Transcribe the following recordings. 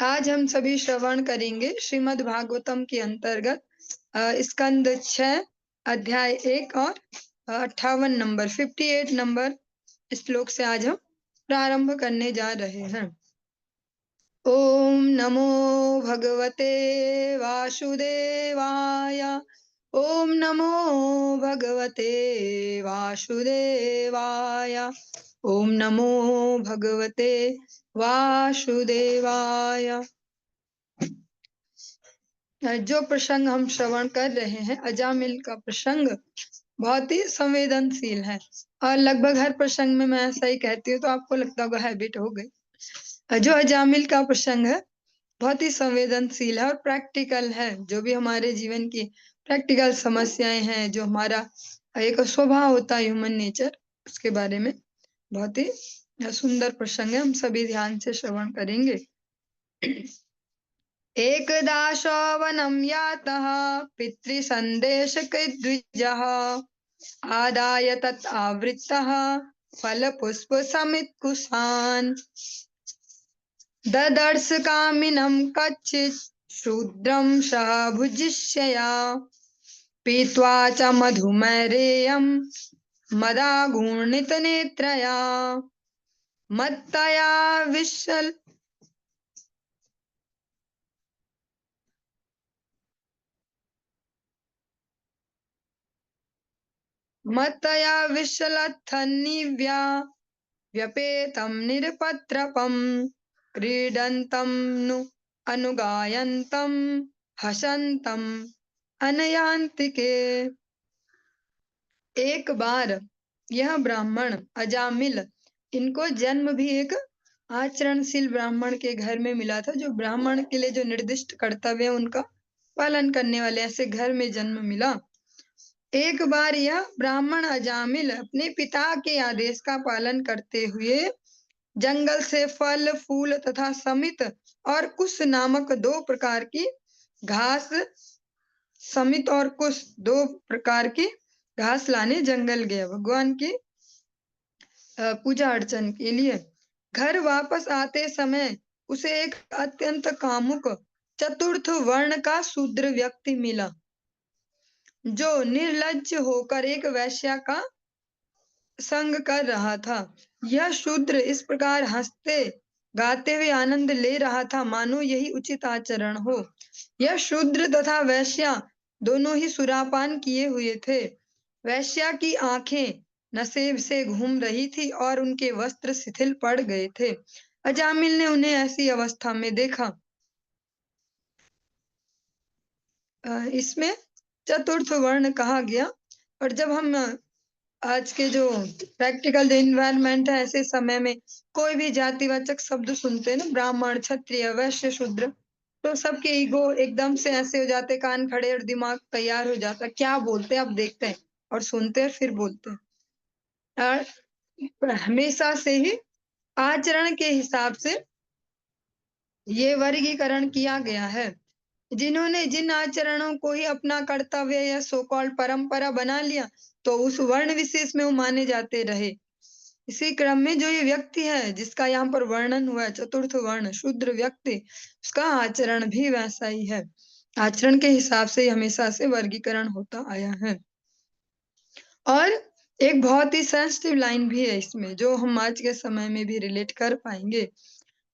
आज हम सभी श्रवण करेंगे श्रीमद् भागवतम के अंतर्गत स्कंद 6 अध्याय 1 और 58 नंबर 58 नंबर श्लोक से आज हम प्रारंभ करने जा रहे हैं। ओम नमो भगवते वासुदेवाय। ओम नमो भगवते वासुदेवाय। ओम नमो भगवते वासुदेवाय। जो प्रसंग हम श्रवण कर रहे हैं अजामिल का प्रसंग बहुत ही संवेदनशील है और लगभग हर प्रसंग में मैं ऐसा ही कहती हूँ, तो आपको लगता होगा हैबिट हो गई। जो अजामिल का प्रसंग है बहुत ही संवेदनशील है और प्रैक्टिकल है। जो भी हमारे जीवन की प्रैक्टिकल समस्याएं हैं, जो हमारा एक स्वभाव होता है ह्यूमन नेचर, उसके बारे में बहुत ही सुंदर प्रसंग है। हम सभी ध्यान से श्रवण करेंगे। एकदा श्रवणं यातः पितृसन्देशकृद्विजः आदाय तत् आवृत्तः फलपुष्पसमित्कुशान् ददर्श कामिनं कच्चित् शूद्रं सह भुजिष्यया पीत्वा च मधुमैरेयं मदागूर्णितनेत्रया मत्तया विशल मत्तया विशलत्थन्निव्या व्यपेतं निरपत्रपं क्रीडन्तं नु अनुगायन्तं हसन्तं अनयान्तिके। एक बार यह ब्राह्मण अजामिल, इनको जन्म भी एक आचरणशील ब्राह्मण के घर में मिला था। जो ब्राह्मण के लिए जो निर्दिष्ट कर्तव्य है उनका पालन करने वाले ऐसे घर में जन्म मिला। एक बार यह ब्राह्मण अजामिल अपने पिता के आदेश का पालन करते हुए जंगल से फल फूल तथा समित और कुश नामक दो प्रकार की घास, समित और कुश दो प्रकार की घास लाने जंगल गया भगवान की पूजा अर्चन के लिए। घर वापस आते समय उसे एक अत्यंत कामुक चतुर्थ वर्ण का शूद्र व्यक्ति मिला, जो निर्लज्ज होकर एक वैश्या का संग कर रहा था। यह शूद्र इस प्रकार हंसते गाते हुए आनंद ले रहा था मानो यही उचित आचरण हो। यह शूद्र तथा वैश्या दोनों ही सुरापान किए हुए थे। वैश्या की आंखें नशे से घूम रही थी और उनके वस्त्र शिथिल पड़ गए थे। अजामिल ने उन्हें ऐसी अवस्था में देखा। इसमें चतुर्थ वर्ण कहा गया। और जब हम आज के जो प्रैक्टिकल जो इन्वायरमेंट है, ऐसे समय में कोई भी जातिवाचक शब्द सुनते हैं ना, ब्राह्मण क्षत्रिय वैश्य शूद्र, तो सबके ईगो एकदम से ऐसे हो जाते, कान खड़े और दिमाग तैयार हो जाता, क्या बोलते हैं अब देखते हैं, और सुनते हैं फिर बोलते हैं। और हमेशा से ही आचरण के हिसाब से ये वर्गीकरण किया गया है। जिन्होंने जिन आचरणों को ही अपना कर्तव्य या सो कॉल्ड परंपरा बना लिया, तो उस वर्ण विशेष में वो माने जाते रहे। इसी क्रम में जो ये व्यक्ति है जिसका यहाँ पर वर्णन हुआ है, चतुर्थ वर्ण शूद्र व्यक्ति, उसका आचरण भी वैसा ही है। आचरण के हिसाब से हमेशा से वर्गीकरण होता आया है। और एक बहुत ही सेंसिटिव लाइन भी है इसमें, जो हम आज के समय में भी रिलेट कर पाएंगे।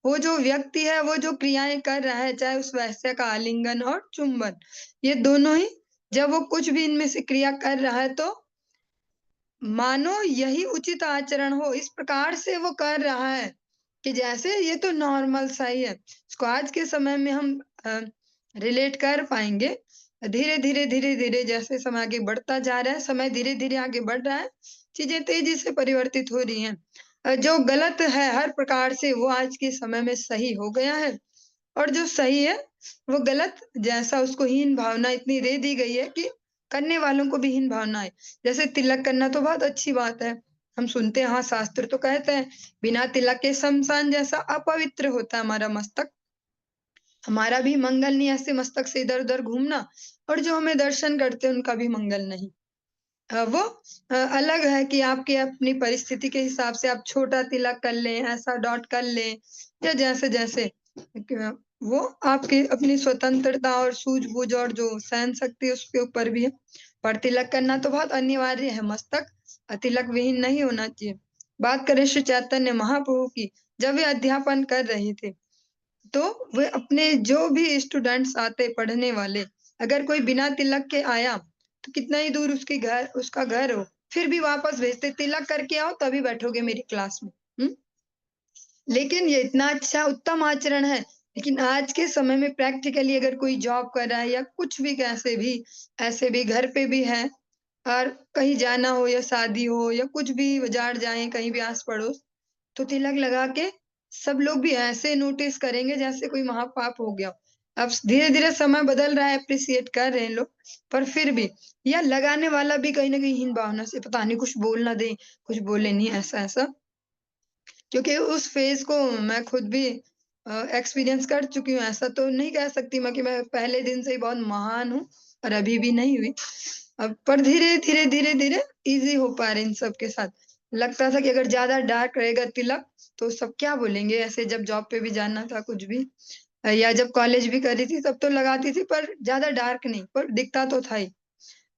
वो जो व्यक्ति है, वो जो क्रियाएं कर रहा है, चाहे उस वैश्य का आलिंगन और चुंबन, ये दोनों ही जब वो कुछ भी इनमें से क्रिया कर रहा है, तो मानो यही उचित आचरण हो, इस प्रकार से वो कर रहा है कि जैसे ये तो नॉर्मल सा ही है। इसको आज के समय में हम रिलेट कर पाएंगे। धीरे धीरे धीरे धीरे जैसे समय आगे बढ़ता जा रहा है, समय धीरे धीरे आगे बढ़ रहा है, चीजें तेजी से परिवर्तित हो रही हैं। जो गलत है हर प्रकार से, वो आज के समय में सही हो गया है, और जो सही है वो गलत जैसा, उसको हीन भावना इतनी दे दी गई है कि करने वालों को भी हीन भावना है। जैसे तिलक करना तो बहुत अच्छी बात है, हम सुनते हैं, हाँ शास्त्र तो कहते हैं बिना तिलक के शमशान जैसा अपवित्र होता है हमारा मस्तक। हमारा भी मंगल नहीं ऐसे मस्तक से इधर उधर घूमना, और जो हमें दर्शन करते हैं उनका भी मंगल नहीं। वो अलग है कि आपके अपनी परिस्थिति के हिसाब से आप छोटा तिलक कर लें, ऐसा डॉट कर लें, या जैसे जैसे वो आपकी अपनी स्वतंत्रता और सूझबूझ और जो सहन शक्ति है उसके ऊपर भी है। पर तिलक करना तो बहुत अनिवार्य है, मस्तक तिलक विहीन नहीं होना चाहिए। बात करें श्री चैतन्य महाप्रभु की, जब वे अध्यापन कर रहे थे, तो वे अपने जो भी स्टूडेंट्स आते पढ़ने वाले, अगर कोई बिना तिलक के आया, तो कितना ही दूर उसका घर हो, फिर भी वापस भेजते, तिलक करके आओ तभी बैठोगे मेरी क्लास में। लेकिन ये इतना अच्छा उत्तम आचरण है। लेकिन आज के समय में प्रैक्टिकली अगर कोई जॉब कर रहा है या कुछ भी कैसे भी, ऐसे भी घर पे भी है और कहीं जाना हो या शादी हो या कुछ भी बाजार जाएँ, कहीं भी आस-पड़ोस, तो तिलक लगा के सब लोग भी ऐसे नोटिस करेंगे जैसे कोई महापाप हो गया। अब धीरे-धीरे समय बदल रहा है, एप्रिशिएट कर रहे हैं लोग, पर फिर भी या लगाने वाला भी कहीं न कहीं हीन भावना से पता नहीं कुछ बोल ना दे, कुछ बोले नहीं ऐसा-ऐसा। क्योंकि उस फ़ेज़ को मैं खुद भी एक्सपीरियंस कर चुकी हूँ। ऐसा तो नहीं कह सकती मैं कि मैं पहले दिन से ही बहुत महान हूँ और अभी भी नहीं हुई। अब पर धीरे-धीरे, धीरे-धीरे ईज़ी हो पा रहे इन सब के साथ। लगता था कि अगर ज़्यादा डार्क रहेगा तिलक, तो सब क्या बोलेंगे? ऐसे जब जॉब पे भी जाना था कुछ भी या जब कॉलेज भी कर रही थी तब तो लगाती थी, पर ज़्यादा डार्क नहीं, पर दिखता तो था ही।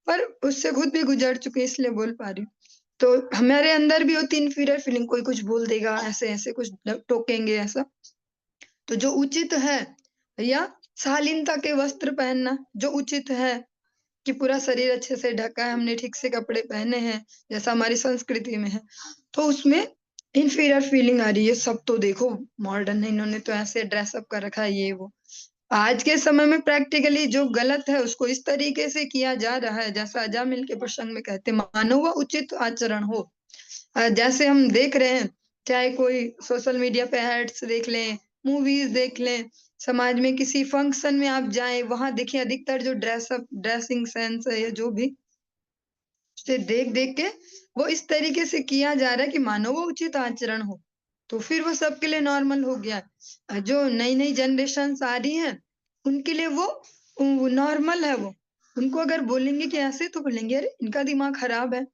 पर उससे खुद भी गुज़र चुकी इसलिए बोल पा रही हूँ। तो हमारे अंदर भी होती इन्फीरियर फीलिंग, कोई कुछ बोल देगा, ऐसे-ऐसे कुछ टोकेंगे ऐसा। तो जो उचित है या शालीनता के वस्त्र पहनना, जो उचित है कि पूरा शरीर अच्छे से ढका है, हमने ठीक से कपड़े पहने हैं, जैसा हमारी संस्कृति में है, तो उसमें इन्फीरियर फीलिंग आ रही है, सब तो देखो मॉडर्न है, इन्होंने तो ऐसे ड्रेस अप कर रखा है, ये वो। आज के समय में प्रैक्टिकली जो गलत है उसको इस तरीके से किया जा रहा है, जैसा अजामिल के प्रसंग में कहते हैं, मानो वह उचित आचरण हो। जैसे हम देख रहे हैं, चाहे कोई सोशल मीडिया पे एड्स देख लें, मूवीज़ देख लें, समाज में किसी फंक्शन में आप जाएँ, वहाँ देखिए अधिकतर जो ड्रेसिंग सेंस है या जो भी, उसे देख-देख के वो इस तरीके से किया जा रहा है कि मानो वो उचित आचरण हो। तो फिर वो सबके लिए नॉर्मल हो गया है। जो नई-नई जनरेशन्स आ रही हैं, उनके लिए वो नॉर्मल है वो। उनको अगर बोलेंगे कि ऐसे तो बोलेंगे, "अरे! इनका दिमाग खराब है।"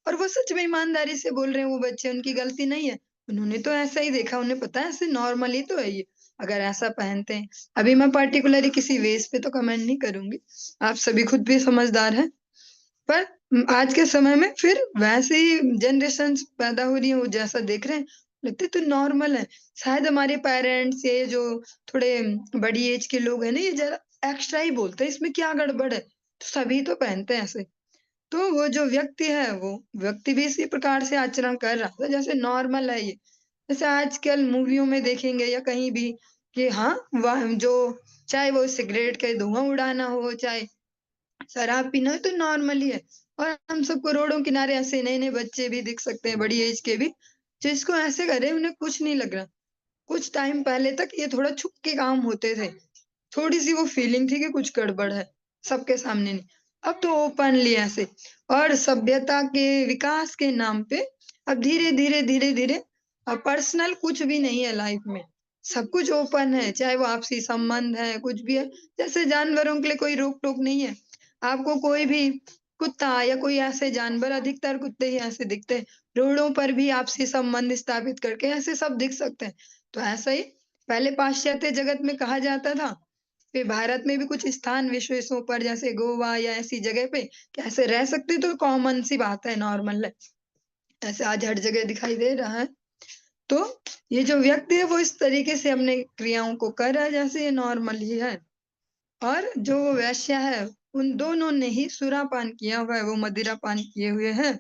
और वो सच में ईमानदारी से बोल रहे हैं वो बच्चे, उनकी गलती नहीं है। उन्होंने तो ऐसा ही देखा, उन्हें पता है ऐसे नॉर्मल ही तो है ये, अगर ऐसा पहनते हैं। अभी मैं पार्टिकुलरली किसी वेश पे तो कमेंट नहीं करूँगी, आप सभी खुद भी समझदार हैं। पर आज के समय में फिर वैसे ही जनरेशन्स पैदा हो रही हैं, वो जैसा देख रहे हैं, लगता है तो नॉर्मल है। शायद हमारे पेरेंट्स ये जो थोड़े बड़ी एज के लोग हैं ना, ये ज़रा एक्स्ट्रा ही बोलते हैं, इसमें क्या गड़बड़ है? तो सभी तो पहनते हैं ऐसे। तो वो जो व्यक्ति है, वो व्यक्ति भी इसी प्रकार से आचरण कर रहा था, जैसे नॉर्मल है ये। जैसे आजकल मूवियों में देखेंगे या कहीं भी कि हाँ, वह जो चाहे वो सिगरेट के धुआँ उड़ाना हो, चाहे शराब पीना हो, तो नॉर्मल ही है। और हम सबको रोडों किनारे ऐसे नए-नए बच्चे भी दिख सकते हैं, बड़ी एज के भी, जो इसको ऐसे कर रहे हैं, उन्हें कुछ नहीं लग रहा। कुछ टाइम पहले तक ये थोड़ा छुप के काम होते थे। थोड़ी-सी वो फीलिंग थी कि कुछ गड़बड़ है, सबके सामने नहीं। अब तो ओपनली ऐसे और सभ्यता के विकास के नाम पे अब धीरे-धीरे, धीरे-धीरे पर्सनल कुछ भी नहीं है लाइफ में। सब कुछ ओपन है, चाहे वो आपसी संबंध है, कुछ भी है। जैसे जानवरों के लिए कोई रोक-टोक नहीं है। आपको कोई भी कुत्ता या कोई ऐसे जानवर, अधिकतर कुत्ते ही ऐसे दिखते हैं। रोडों पर भी आपसी संबंध स्थापित करके ऐसे सब दिख सकते हैं। तो ऐसा ही पहले पाश्चात्य जगत में कहा जाता था, फिर भारत में भी कुछ स्थान विशेषों पर जैसे गोवा या ऐसी जगह पे कैसे रह सकते तो कॉमन सी बात है, नॉर्मल है। ऐसे आज हर जगह दिखाई दे रहा है। तो ये जो व्यक्ति है वो इस तरीके से अपने क्रियाओं को कर रहा है जैसे ये नॉर्मल ही है। और जो वो वेश्या है, उन दोनों ने ही सुरापान किया हुआ है, वो मदिरा पान किए हुए हैं।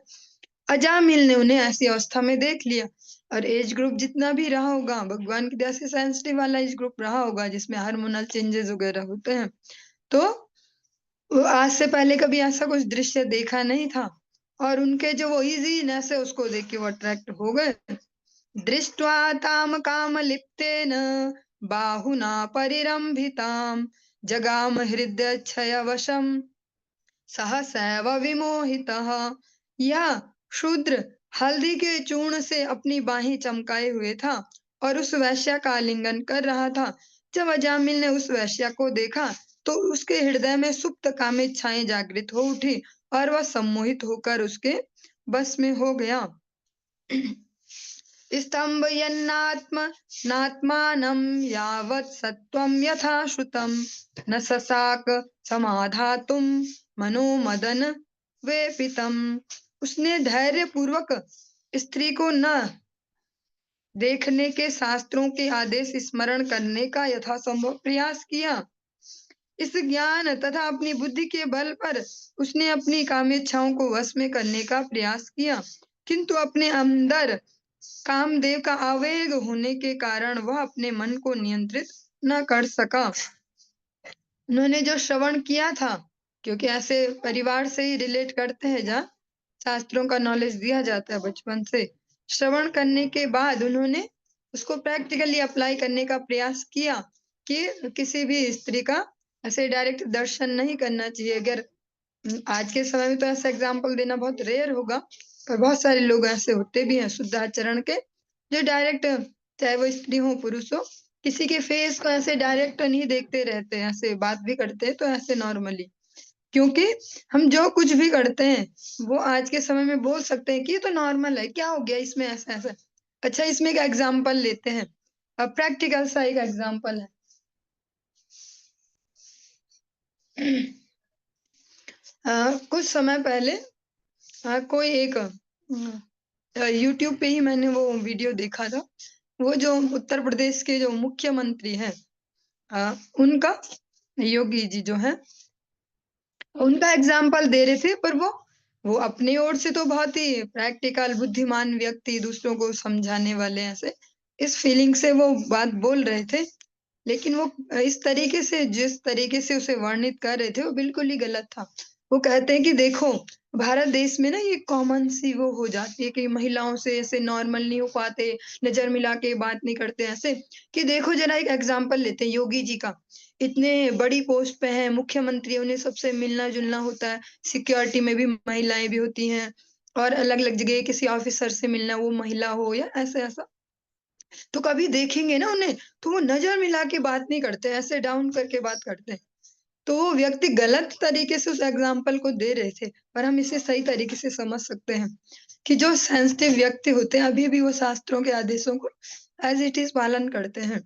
अजामिल ने उन्हें ऐसी अवस्था में देख लिया और एज ग्रुप जितना भी रहा होगा, भगवान की दया से सेंसिटिव वाला एज ग्रुप रहा होगा जिसमें हार्मोनल चेंजेस वगैरह होते हैं। तो वो आज से पहले कभी ऐसा कुछ दृश्य देखा नहीं था और उनके जो वो ईज़ीनेस है उसको देख के वो अट्रैक्ट हो गए। दृष्ट्वा तां कामलिप्तेन बाहुना परिरम्भितां जगाम हृदयक्षयवशम् सहसैव विमोहितः। या शूद्र हल्दी के चूर्ण से अपनी बाहें चमकाए हुए था और उस वैश्या का आलिंगन कर रहा था। जब अजामिल ने उस वैश्या को देखा तो उसके हृदय में सुप्त कामेच्छाएं जागृत हो उठी और वह सम्मोहित होकर उसके बस में हो गया। स्तम्भयन्नात्मनात्मानं यावत् सत्त्वं यथा श्रुतं न ससाक समाधातुं मनो मदन वेपितम। उसने धैर्य पूर्वक स्त्री को न देखने के शास्त्रों के आदेश स्मरण करने का यथासंभव प्रयास किया। इस ज्ञान तथा अपनी बुद्धि के बल पर उसने अपनी कामेच्छाओं को वश में करने का प्रयास किया, किंतु अपने अंदर कामदेव का आवेग होने के कारण वह अपने मन को नियंत्रित न कर सका। उन्होंने जो श्रवण किया था, क्योंकि ऐसे परिवार से ही रिलेट करते हैं जहाँ शास्त्रों का नॉलेज दिया जाता है बचपन से, श्रवण करने के बाद उन्होंने उसको प्रैक्टिकली अप्लाई करने का प्रयास किया कि किसी भी स्त्री का ऐसे डायरेक्ट दर्शन नहीं करना चाहिए। अगर आज के समय में तो ऐसा एग्जाम्पल देना बहुत रेयर होगा, पर बहुत सारे लोग ऐसे होते भी हैं शुद्ध आचरण के, जो डायरेक्ट, चाहे वो स्त्री हो पुरुष हो, किसी के फेस को ऐसे डायरेक्ट नहीं देखते रहते हैं, ऐसे बात भी करते हैं तो ऐसे नॉर्मली, क्योंकि हम जो कुछ भी करते हैं वो आज के समय में बोल सकते हैं कि ये तो नॉर्मल है, क्या हो गया इसमें, ऐसा ऐसा। अच्छा, इसमें एक एग्जाम्पल लेते हैं, अब प्रैक्टिकल सा एक एग्जाम्पल है। कुछ समय पहले कोई एक यूट्यूब पे ही मैंने वो वीडियो देखा था। वो जो उत्तर प्रदेश के जो मुख्यमंत्री हैं, उनका, योगी जी जो है, उनका एग्जाम्पल दे रहे थे, पर वो अपनी ओर से तो बहुत ही प्रैक्टिकल बुद्धिमान व्यक्ति, दूसरों को समझाने वाले, ऐसे इस फीलिंग से वो बात बोल रहे थे, लेकिन वो इस तरीके से, जिस तरीके से उसे वर्णित कर रहे थे वो बिल्कुल ही गलत था। वो कहते हैं कि देखो, भारत देश में ना ये कॉमन सी वो हो जाती है कि महिलाओं से ऐसे नॉर्मल नहीं हो पाते, नजर मिला के बात नहीं करते ऐसे, कि देखो जरा एक एग्जाम्पल लेते हैं योगी जी का, इतने बड़ी पोस्ट पे हैं, मुख्यमंत्री, उन्हें सबसे मिलना जुलना होता है, सिक्योरिटी में भी महिलाएं भी होती हैं, और अलग अलग जगह किसी ऑफिसर से मिलना, वो महिला हो या ऐसे ऐसा, तो कभी देखेंगे ना उन्हें, तो वो नजर मिला के बात नहीं करते, ऐसे डाउन करके बात करते हैं। तो वो व्यक्ति गलत तरीके से उस एग्जाम्पल को दे रहे थे, पर हम इसे सही तरीके से समझ सकते हैं कि जो सेंसिटिव व्यक्ति होते हैं अभी भी वो शास्त्रों के आदेशों को एज इट इज पालन करते हैं।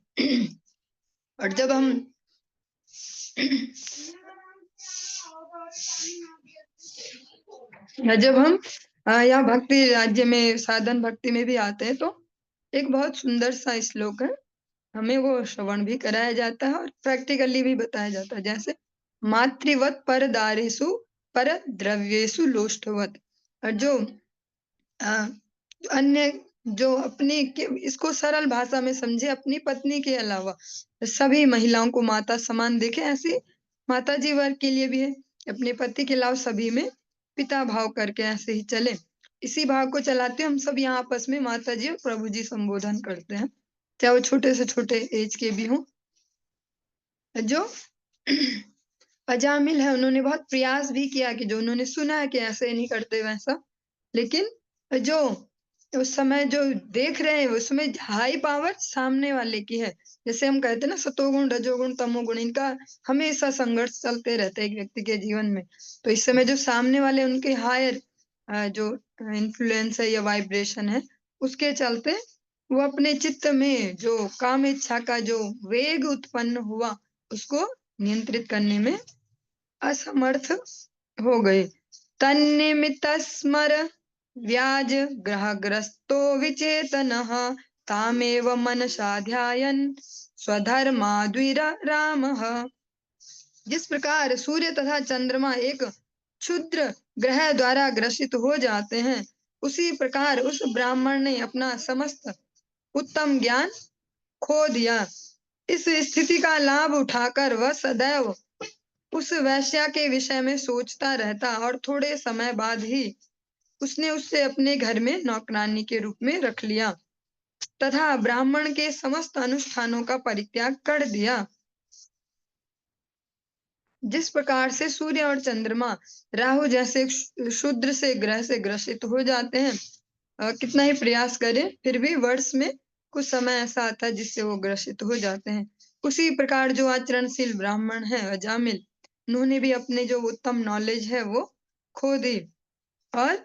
और जब हम यहाँ भक्ति राज्य में साधन भक्ति में भी आते हैं, तो एक बहुत सुंदर सा श्लोक है, हमें वो श्रवण भी कराया जाता है और प्रैक्टिकली भी बताया जाता है, जैसे मातृवत पर दारेसु पर द्रव्येशु लोष्टवत। और जो अन्य, जो अपनी इसको सरल भाषा में समझे, अपनी पत्नी के अलावा सभी महिलाओं को माता समान देखे, ऐसी माता जी वर्ग के लिए भी है, अपने पति के अलावा सभी में पिता भाव करके ऐसे ही चले। इसी भाव को चलाते हम सब यहाँ आपस में माता जी और प्रभु जी संबोधन करते हैं, चाहे वो छोटे से छोटे एज के भी हों। जो अजामिल है, उन्होंने बहुत प्रयास भी किया कि जो उन्होंने सुना है कि ऐसे नहीं करते वैसा, लेकिन जो उस समय जो देख रहे हैं उसमें हाई पावर सामने वाले की है। जैसे हम कहते हैं ना, सतोगुण रजोगुण तमोगुण, इनका हमेशा संघर्ष चलते रहता है एक व्यक्ति के जीवन में। तो इस समय जो सामने वाले उनके हायर जो इन्फ्लुएंस है या वाइब्रेशन है, उसके चलते वो अपने चित्त में जो काम इच्छा का जो वेग उत्पन्न हुआ उसको नियंत्रित करने में असमर्थ हो गए। तन्निमित्त स्मर व्याज ग्रहग्रस्तो विचेतनः तामेव मनसा ध्यायन् स्वधर्माद्विरामः। जिस प्रकार सूर्य तथा चंद्रमा एक क्षुद्र ग्रह द्वारा ग्रसित हो जाते हैं, उसी प्रकार उस ब्राह्मण ने अपना समस्त उत्तम ज्ञान खो दिया। इस स्थिति का लाभ उठाकर वह सदैव उस वेश्या के विषय में सोचता रहता और थोड़े समय बाद ही उसने उससे अपने घर में नौकरानी के रूप में रख लिया तथा ब्राह्मण के समस्त अनुष्ठानों का परित्याग कर दिया। जिस प्रकार से सूर्य और चंद्रमा राहु जैसे शूद्र से ग्रह से ग्रसित हो जाते हैं, कितना ही प्रयास करें फिर भी वर्ष में कुछ समय ऐसा आता है जिससे वो ग्रसित हो जाते हैं। उसी प्रकार जो आचरणशील ब्राह्मण है अजामिल, उन्होंने भी अपने जो उत्तम नॉलेज है वो खो दी और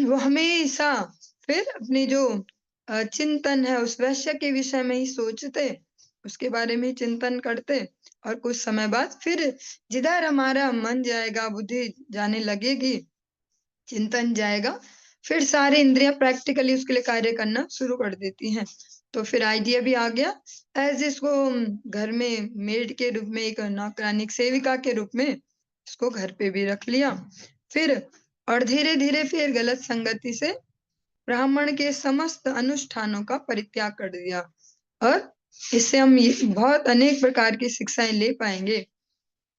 वो हमेशा फिर अपनी जो चिंतन है उस वैश्य के विषय में ही सोचते, उसके बारे में ही चिंतन करते और कुछ समय बाद फिर जिधर हमारा मन जाएगा, बुद्धि जाने लगेगी, चिंतन जाएगा, फिर सारी इंद्रियाँ प्रैक्टिकली उसके लिए कार्य करना शुरू कर देती हैं। तो फिर आइडिया भी आ गया, ऐज़ इसको घर में मेड के रूप में, एक नौकरानी, एक सेविका के रूप में इसको घर पे भी रख लिया। फिर और धीरे-धीरे फिर गलत संगति से ब्राह्मण के समस्त अनुष्ठानों का परित्याग कर दिया और इससे हम ये बहुत अनेक प्रकार की शिक्षाएँ ले पाएँगे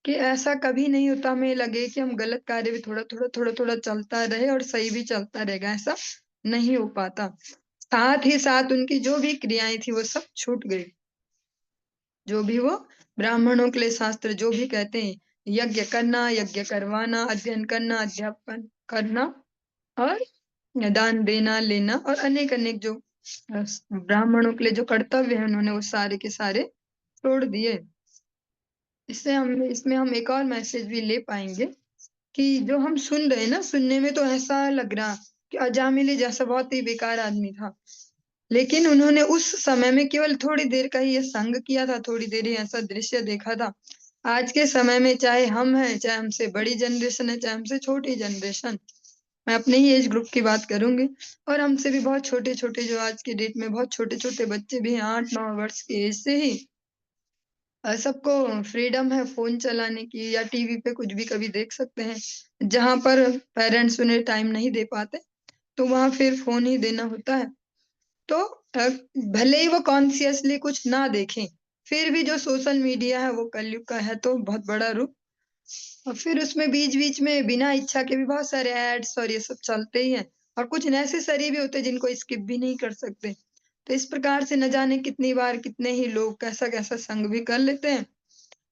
कि ऐसा कभी नहीं होता हमें लगे कि हम गलत कार्य भी थोड़ा-थोड़ा चलता रहे और सही भी चलता रहेगा, ऐसा नहीं हो पाता। साथ ही साथ उनकी जो भी क्रियाएँ थी वो सब छूट गई। जो भी वो ब्राह्मणों के लिए शास्त्र जो भी कहते हैं, यज्ञ करना, यज्ञ करवाना, अध्ययन करना, अध्यापन करना और दान देना, लेना और अनेक-अनेक जो ब्राह्मणों के लिए जो कर्तव्य हैं उन्होंने वो सारे के सारे छोड़ दिए। इसमें हम एक और मैसेज भी ले पाएँगे कि जो हम सुन रहे हैं ना, सुनने में तो ऐसा लग रहा कि अजामिल जैसा बहुत ही बेकार आदमी था। लेकिन उन्होंने उस समय में केवल थोड़ी देर का ही ये संग किया था, थोड़ी देर ही ऐसा दृश्य देखा था। आज के समय में चाहे हम हैं, चाहे हमसे बड़ी जनरेशन है, चाहे हमसे छोटी जनरेशन, मैं अपने ही एज ग्रुप की बात करूँगी और हमसे भी बहुत छोटे-छोटे जो आज की डेट में बहुत छोटे-छोटे बच्चे भी हैं 8-9 वर्ष की एज से ही सबको फ्रीडम है फ़ोन चलाने की या टीवी पे कुछ भी कभी देख सकते हैं। जहाँ पर पेरेंट्स उन्हें टाइम नहीं दे पाते, तो वहाँ फिर फ़ोन ही देना होता है। तो अ, भले ही वो कॉन्शियसली कुछ ना देखें, फिर भी जो सोशल मीडिया है वो कलयुग का है तो बहुत बड़ा रूप और फिर उसमें बीच-बीच में बिना इच्छा के भी बहुत सारे एड्स और ये सब चलते ही हैं और कुछ नेसेसरी भी होते हैं जिनको स्किप भी नहीं कर सकते। तो इस प्रकार से न जाने कितनी बार कितने ही लोग कैसा-कैसा संग भी कर लेते हैं।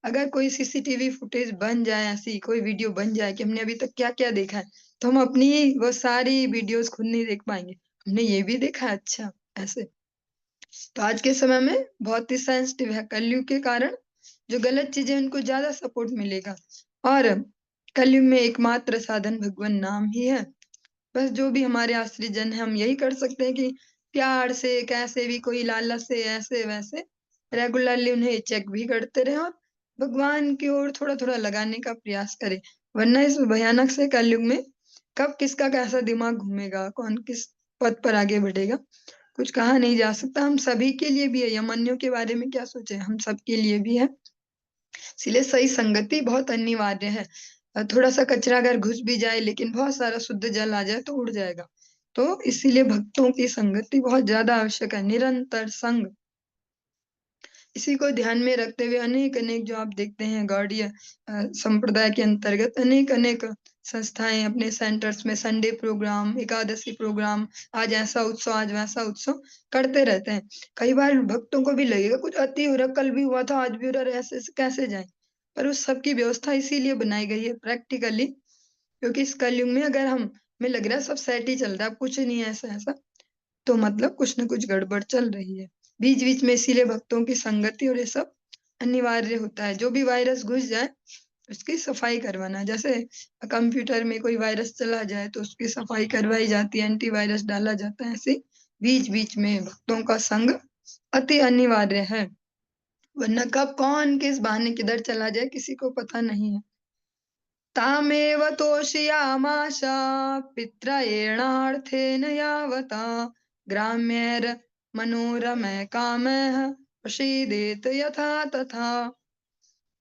अगर कोई सीसीटीवी फुटेज बन जाए ऐसी कोई वीडियो बन जाए कि हमने अभी तक क्या-क्या देखा है, तो हम अपनी वो सारी वीडियोज़ खुद नहीं देख पाएँगे। हमने ये भी देखा है अच्छा, ऐसे। तो आज के समय में बहुत ही सेंसिटिव है कलयुग के कारण जो गलत चीज़ें उनको ज़्यादा सपोर्ट मिलेगा और कलयुग में एकमात्र साधन भगवान नाम ही है। बस जो भी हमारे आश्रित जन हैं हम यही कर सकते हैं कि प्यार से कैसे भी कोई लालच से ऐसे-वैसे रेगुलरली उन्हें चेक भी करते रहें और भगवान की ओर थोड़ा-थोड़ा लगाने का प्रयास करें। वरना इस भयानक से कलयुग में कब किसका कैसा दिमाग घूमेगा, कौन किस पथ पर आगे बढ़ेगा, कुछ कहा नहीं जा सकता। हम सभी के लिए भी है, यमन्यों के बारे में क्या सोचें, हम सबके लिए भी है। इसीलिए सही संगति बहुत अनिवार्य है। थोड़ा-सा कचरा अगर घुस भी जाए लेकिन बहुत सारा शुद्ध जल आ जाए तो उड़ जाएगा। तो इसीलिए भक्तों की संगति बहुत ज़्यादा आवश्यक है, निरंतर संग। इसी को ध्यान में रखते हुए अनेक-अनेक जो आप देखते हैं गौड़ीय संप्रदाय के अंतर्गत अनेक-अनेक संस्थाएँ अपने सेंटर्स में संडे प्रोग्राम, एकादशी प्रोग्राम, आज ऐसा उत्सव, आज वैसा उत्सव करते रहते हैं। कई बार भक्तों को भी लगेगा कुछ अति हो रहा है, कल भी हुआ था, आज भी हो रहा है, ऐसे-ऐसे कैसे जाएँ? पर उस सब की व्यवस्था इसीलिए बनाई गई है प्रैक्टिकली क्योंकि इस कलयुग में अगर हमें लग रहा है सब सेट ही चल रहा है, अब कुछ नहीं है ऐसा-ऐसा, तो मतलब कुछ न कुछ गड़बड़ चल रही है। बीच-बीच में इसीलिए भक्तों की संगति और ये सब अनिवार्य होता है। जो भी वायरस घुस जाए, उसकी सफाई करवाना। जैसे कंप्यूटर में कोई वायरस चला जाए तो उसकी सफाई करवाई जाती है, एंटीवायरस डाला जाता है। ऐसे बीच-बीच में भक्तों का संग अति अनिवार्य है। वरना कब कौन किस बहाने किधर चला जाए किसी को पता नहीं है। तामेव तोषयामाश पित्रयेणार्थेन यावता ग्राम्यैर्मनोरमैः कामः प्रसीदेत यथा तथा।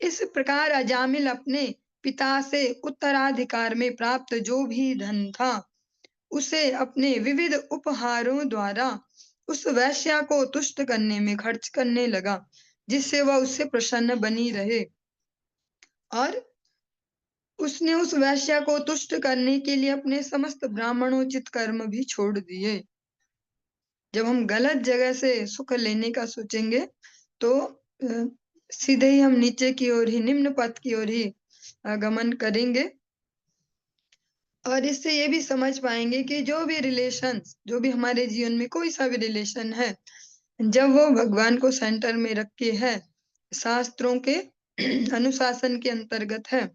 इस प्रकार अजामिल अपने पिता से उत्तराधिकार में प्राप्त जो भी धन था, उसे अपने विविध उपहारों द्वारा उस वेश्या को तुष्ट करने में खर्च करने लगा, जिससे वह उससे प्रसन्न बनी रहे और उसने उस वेश्या को तुष्ट करने के लिए अपने समस्त ब्राह्मणोचित कर्म भी छोड़ दिए। जब हम गलत जगह से सुख लेने का सोचेंगे, तो सीधे ही हम नीचे की ओर ही निम्न पथ की ओर ही गमन करेंगे और इससे ये भी समझ पाएँगे कि जो भी रिलेशंस जो भी हमारे जीवन में कोई सा भी रिलेशन है, जब वो भगवान को सेंटर में रख के है, शास्त्रों के अनुशासन के अंतर्गत है,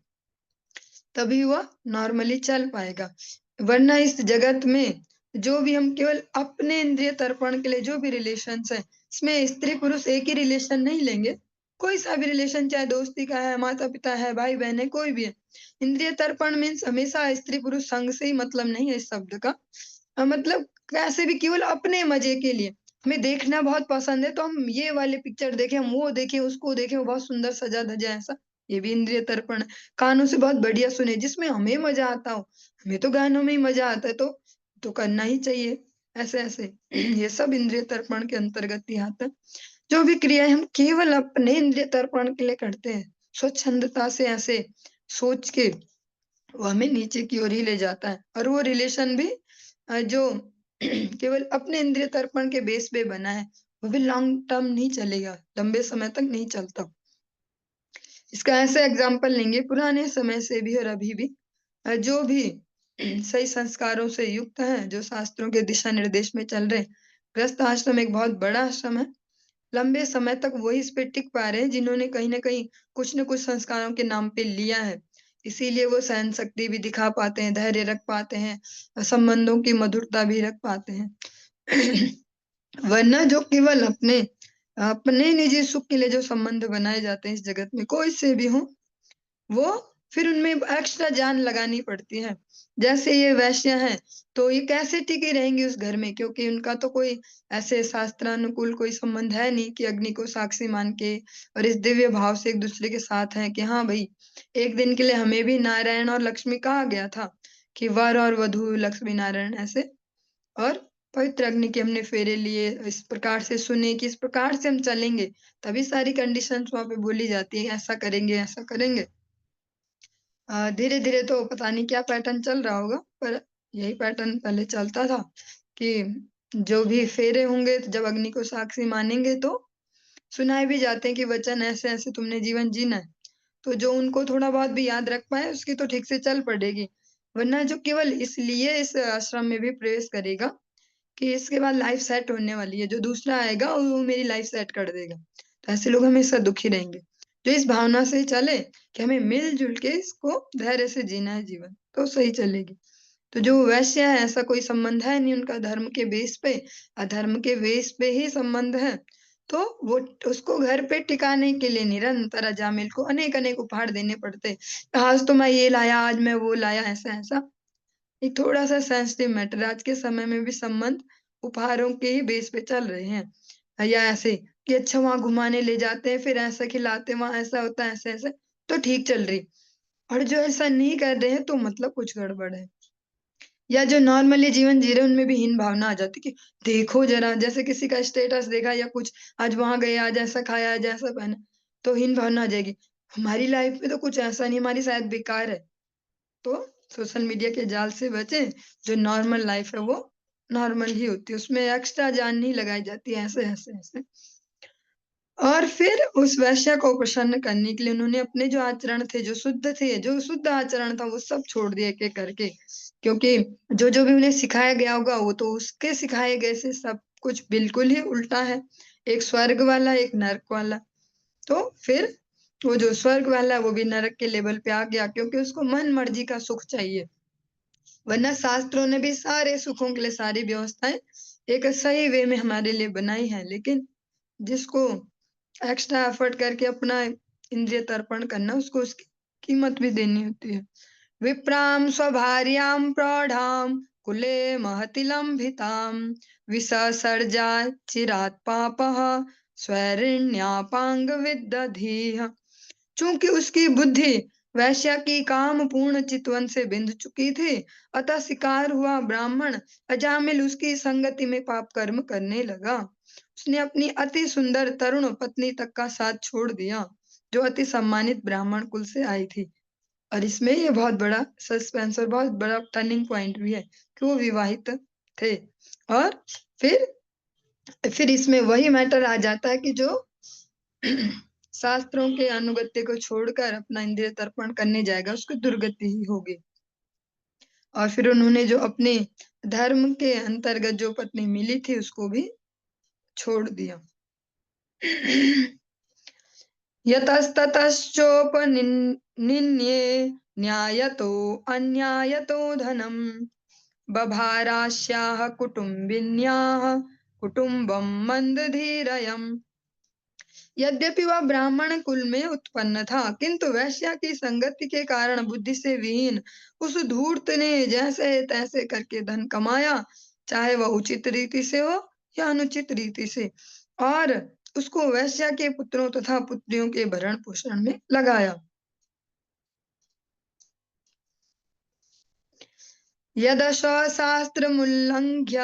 तभी वह नॉर्मली चल पाएगा। वरना इस जगत में जो भी हम केवल अपने इंद्रिय तर्पण के लिए जो भी रिलेशंस है, इसमें स्त्री पुरुष एक ही रिलेशन नहीं लेंगे। कोई सा भी रिलेशन, चाहे दोस्ती का है, माता पिता है, भाई बहन है, कोई भी है। इंद्रिय तर्पण मीन्स हमेशा स्त्री पुरुष संग से ही मतलब नहीं है इस शब्द का। मतलब कैसे भी केवल अपने मजे के लिए। हमें देखना बहुत पसंद है तो हम ये वाले पिक्चर देखें, हम वो देखें, उसको देखें, वो बहुत सुंदर सजा धजा ऐसा, ये भी इंद्रिय तर्पण है। कानों से बहुत बढ़िया सुने जिसमें हमें मजा आता हो। हमें तो गानों में ही मजा आता है तो करना ही चाहिए। ऐसे-ऐसे ये सब इंद्रिय तर्पण के अंतर्गत ही आता है। जो भी क्रियाएँ हम केवल अपने इंद्रिय तर्पण के लिए करते हैं, स्वच्छंदता से ऐसे सोच के, वो हमें नीचे की ओर ही ले जाता है। और वो रिलेशन भी जो केवल अपने इंद्रिय तर्पण के बेस पे बना है, वो भी लॉन्ग टर्म नहीं चलेगा, लंबे समय तक नहीं चलता। इसका ऐसे एग्ज़ाम्पल लेंगे पुराने समय से भी और अभी भी। जो भी सही संस्कारों से युक्त हैं, जो शास्त्रों के दिशा निर्देश में चल रहे हैं। गृहस्थ आश्रम एक बहुत बड़ा आश्रम है। लंबे समय तक वही इस पे टिक पा रहे हैं जिन्होंने कहीं न कहीं कुछ न कुछ संस्कारों के नाम पे लिया है। इसीलिए वो सहन शक्ति भी दिखा पाते हैं, धैर्य रख पाते हैं, संबंधों की मधुरता भी रख पाते हैं। वरना जो केवल अपने अपने निजी सुख के लिए जो संबंध बनाए जाते हैं इस जगत में, कोई से भी हों, वो फिर उनमें एक्स्ट्रा जान लगानी पड़ती है। जैसे ये वैश्य हैं, तो ये कैसे टिकी रहेंगी उस घर में, क्योंकि उनका तो कोई ऐसे शास्त्रानुकूल कोई संबंध है नहीं कि अग्नि को साक्षी मान के और इस दिव्य भाव से एक-दूसरे के साथ हैं कि हाँ भई, एक दिन के लिए हमें भी नारायण और लक्ष्मी कहा गया था कि वर और वधू लक्ष्मी नारायण ऐसे। और पवित्र अग्नि के हमने फेरे लिए, इस प्रकार से सुने कि इस प्रकार से हम चलेंगे, तभी सारी कंडीशंस वहाँ पे बोली जाती है, ऐसा करेंगे, ऐसा करेंगे। धीरे-धीरे तो पता नहीं क्या पैटर्न चल रहा होगा, पर यही पैटर्न पहले चलता था कि जो भी फेरे होंगे, तो जब अग्नि को साक्षी मानेंगे तो सुनाए भी जाते हैं कि वचन ऐसे-ऐसे तुमने जीवन जीना है। तो जो उनको थोड़ा बहुत भी याद रख पाए, उसकी तो ठीक से चल पड़ेगी। वरना जो केवल इसलिए इस आश्रम में भी प्रवेश करेगा कि इसके बाद लाइफ सेट होने वाली है, जो दूसरा आएगा वो मेरी लाइफ सेट कर देगा। तो ऐसे लोग हमेशा दुखी रहेंगे। जो इस भावना से चले कि हमें मिल-जुल के इसको धैर्य से जीना है जीवन, तो सही चलेगी। तो जो वैश्य है ऐसा कोई संबंध है नहीं उनका धर्म के बेस पे, अधर्म के बेस पे ही संबंध है। तो वो उसको घर पे टिकाने के लिए निरंतर अजामिल को अनेक-अनेक उपहार देने पड़ते। आज तो मैं ये लाया, आज मैं वो लाया, ऐसा-ऐसा। एक थोड़ा-सा सेंसिटिव मैटर है। आज के समय में भी संबंध उपहारों के ही बेस पे चल रहे हैं। या ऐसे कि अच्छा वहाँ घुमाने ले जाते हैं, फिर ऐसा खिलाते हैं, वहाँ ऐसा होता है, ऐसे-ऐसे, तो ठीक चल रही। और जो ऐसा नहीं कर रहे हैं, तो मतलब कुछ गड़बड़ है। या जो नॉर्मली जीवन जी रहे हैं, उनमें भी हीन भावना आ जाती है कि देखो ज़रा, जैसे किसी का स्टेटस देखा या कुछ, आज वहाँ गए, आज ऐसा खाया, आज ऐसा पहना, तो हीन भावना आ जाएगी। हमारी लाइफ में तो कुछ ऐसा नहीं, हमारी शायद बेकार है। तो सोशल मीडिया के जाल से बचें, जो नॉर्मल लाइफ है वो नॉर्मल ही होती है, उसमें एक्स्ट्रा जान नहीं लगाई जाती है ऐसे, ऐसे, ऐसे। और फिर उस वेश्या को प्रसन्न करने के लिए उन्होंने अपने जो आचरण थे, जो शुद्ध थे, जो शुद्ध आचरण था वो सब छोड़ दिया एक-एक करके। क्योंकि जो-जो भी उन्हें सिखाया गया होगा वो तो उसके सिखाए गए से सब कुछ बिल्कुल ही उल्टा है। एक स्वर्ग वाला, एक नर्क वाला। तो फिर वो जो स्वर्ग वाला है वो भी नरक के लेवल पे आ गया क्योंकि उसको मन मर्जी का सुख चाहिए। वरना शास्त्रों ने भी सारे सुखों के लिए सारी व्यवस्थाएँ एक सही वे में हमारे लिए बनाई हैं, लेकिन जिसको एक्स्ट्रा एफर्ट करके अपना इंद्रिय तर्पण करना, उसको उसकी कीमत भी देनी होती है। विप्रां स्वभार्यां प्रौढां कुले महति लम्भितां विससर्जा चिरात् पापः स्वैरिण्यापांग विदधीः। चूंकि उसकी बुद्धि वैश्या की काम पूर्ण चितवन से बिंध चुकी थी, अतः शिकार हुआ ब्राह्मण अजामिल उसकी संगति में पाप कर्म करने लगा। उसने अपनी अति सुंदर तरुण पत्नी तक का साथ छोड़ दिया, जो अति सम्मानित ब्राह्मण कुल से आई थी। और इसमें ये बहुत बड़ा सस्पेंस और बहुत बड़ा टर्निंग पॉइंट भी है कि वो विवाहित थे। और फिर फिर इसमें वही मैटर आ जाता है कि जो शास्त्रों के अनुगत्य को छोड़कर अपना इंद्रिय तर्पण करने जाएगा, उसको दुर्गति ही होगी। और फिर उन्होंने जो अपने धर्म के अंतर्गत जो पत्नी मिली थी, उसको भी छोड़ दिया। यतस्ततश्चोपनिन्ये न्यायतो अन्यायतो धनम् बभारास्याः कुटुम्बिन्याः कुटुम्बं मन्दधीरयम्। यद्यपि वह ब्राह्मण कुल में उत्पन्न था, किंतु वैश्या की संगति के कारण बुद्धि से विहीन उस धूर्त ने जैसे तैसे करके धन कमाया, चाहे वह उचित रीति से हो या अनुचित रीति से, और उसको वैश्या के पुत्रों तथा पुत्रियों के भरण पोषण में लगाया। यदश शास्त्रमुल्लङ्घ्य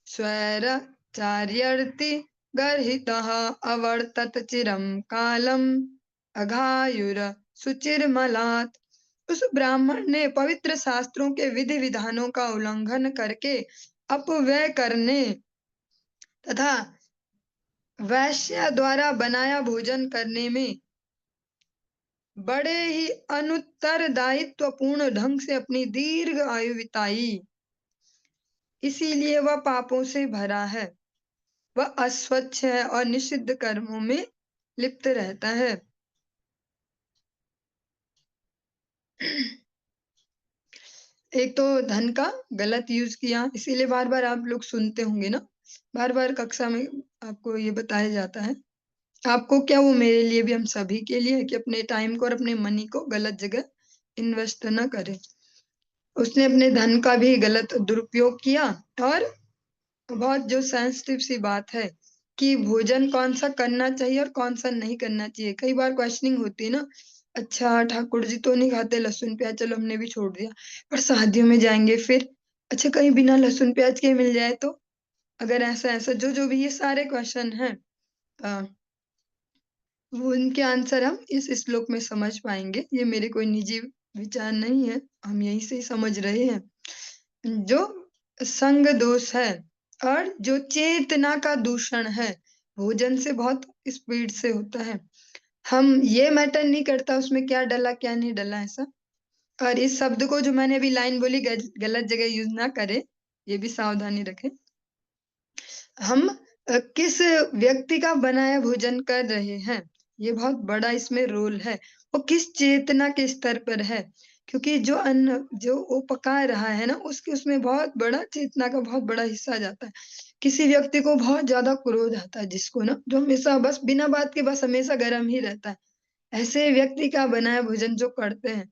स्वैराचार्यर्ति गर्हितः अवर्तत चिरं कालम अघायुर सुचिरमलात्। उस ब्राह्मण ने पवित्र शास्त्रों के विधि विधानों का उल्लंघन करके अपव्यय करने तथा वैश्य द्वारा बनाया भोजन करने में बड़े ही अनुत्तरदायित्वपूर्ण ढंग से अपनी दीर्घ आयु बिताई। इसीलिए वह पापों से भरा है, वह अस्वच्छ है और निषिद्ध कर्मों में लिप्त रहता है। एक तो धन का गलत यूज किया, इसीलिए बार बार आप लोग सुनते होंगे ना, बार बार कक्षा में आपको ये बताया जाता है। आपको क्या, वो मेरे लिए भी, हम सभी के लिए है कि अपने टाइम को और अपने मनी को गलत जगह इन्वेस्ट न करें। उसने अपने धन का भी गलत दुरुपयोग किया। और बहुत जो सेंसिटिव सी बात है कि भोजन कौन सा करना चाहिए और कौन सा नहीं करना चाहिए। कई बार क्वेश्चनिंग होती है ना, अच्छा ठाकुर जी तो नहीं खाते लहसुन प्याज, चलो हमने भी छोड़ दिया, पर शादियों में जाएंगे फिर, अच्छा कहीं बिना लहसुन प्याज के मिल जाए तो, अगर ऐसा ऐसा जो जो भी ये सारे क्वेश्चन हैं, वो उनके आंसर हम इस श्लोक में समझ पाएंगे। ये मेरे कोई निजी विचार नहीं है, हम यहीं से ही समझ रहे हैं। जो संग दोष है और जो चेतना का दूषण है, भोजन से बहुत स्पीड से होता है। हम ये मैटर नहीं करता उसमें क्या डला क्या नहीं डला ऐसा। और इस शब्द को जो मैंने अभी लाइन बोली गलत जगह यूज ना करें, ये भी सावधानी रखें। हम किस व्यक्ति का बनाया भोजन कर रहे हैं, ये बहुत बड़ा इसमें रोल है। वो किस चेतना के स्तर पर है, क्योंकि जो अन्न जो वो पका रहा है ना, उसके उसमें बहुत बड़ा चेतना का बहुत बड़ा हिस्सा जाता है। किसी व्यक्ति को बहुत ज्यादा क्रोध आता है, जिसको ना, जो हमेशा बस बिना बात के बस हमेशा गर्म ही रहता है, ऐसे व्यक्ति का बनाया भोजन जो करते हैं,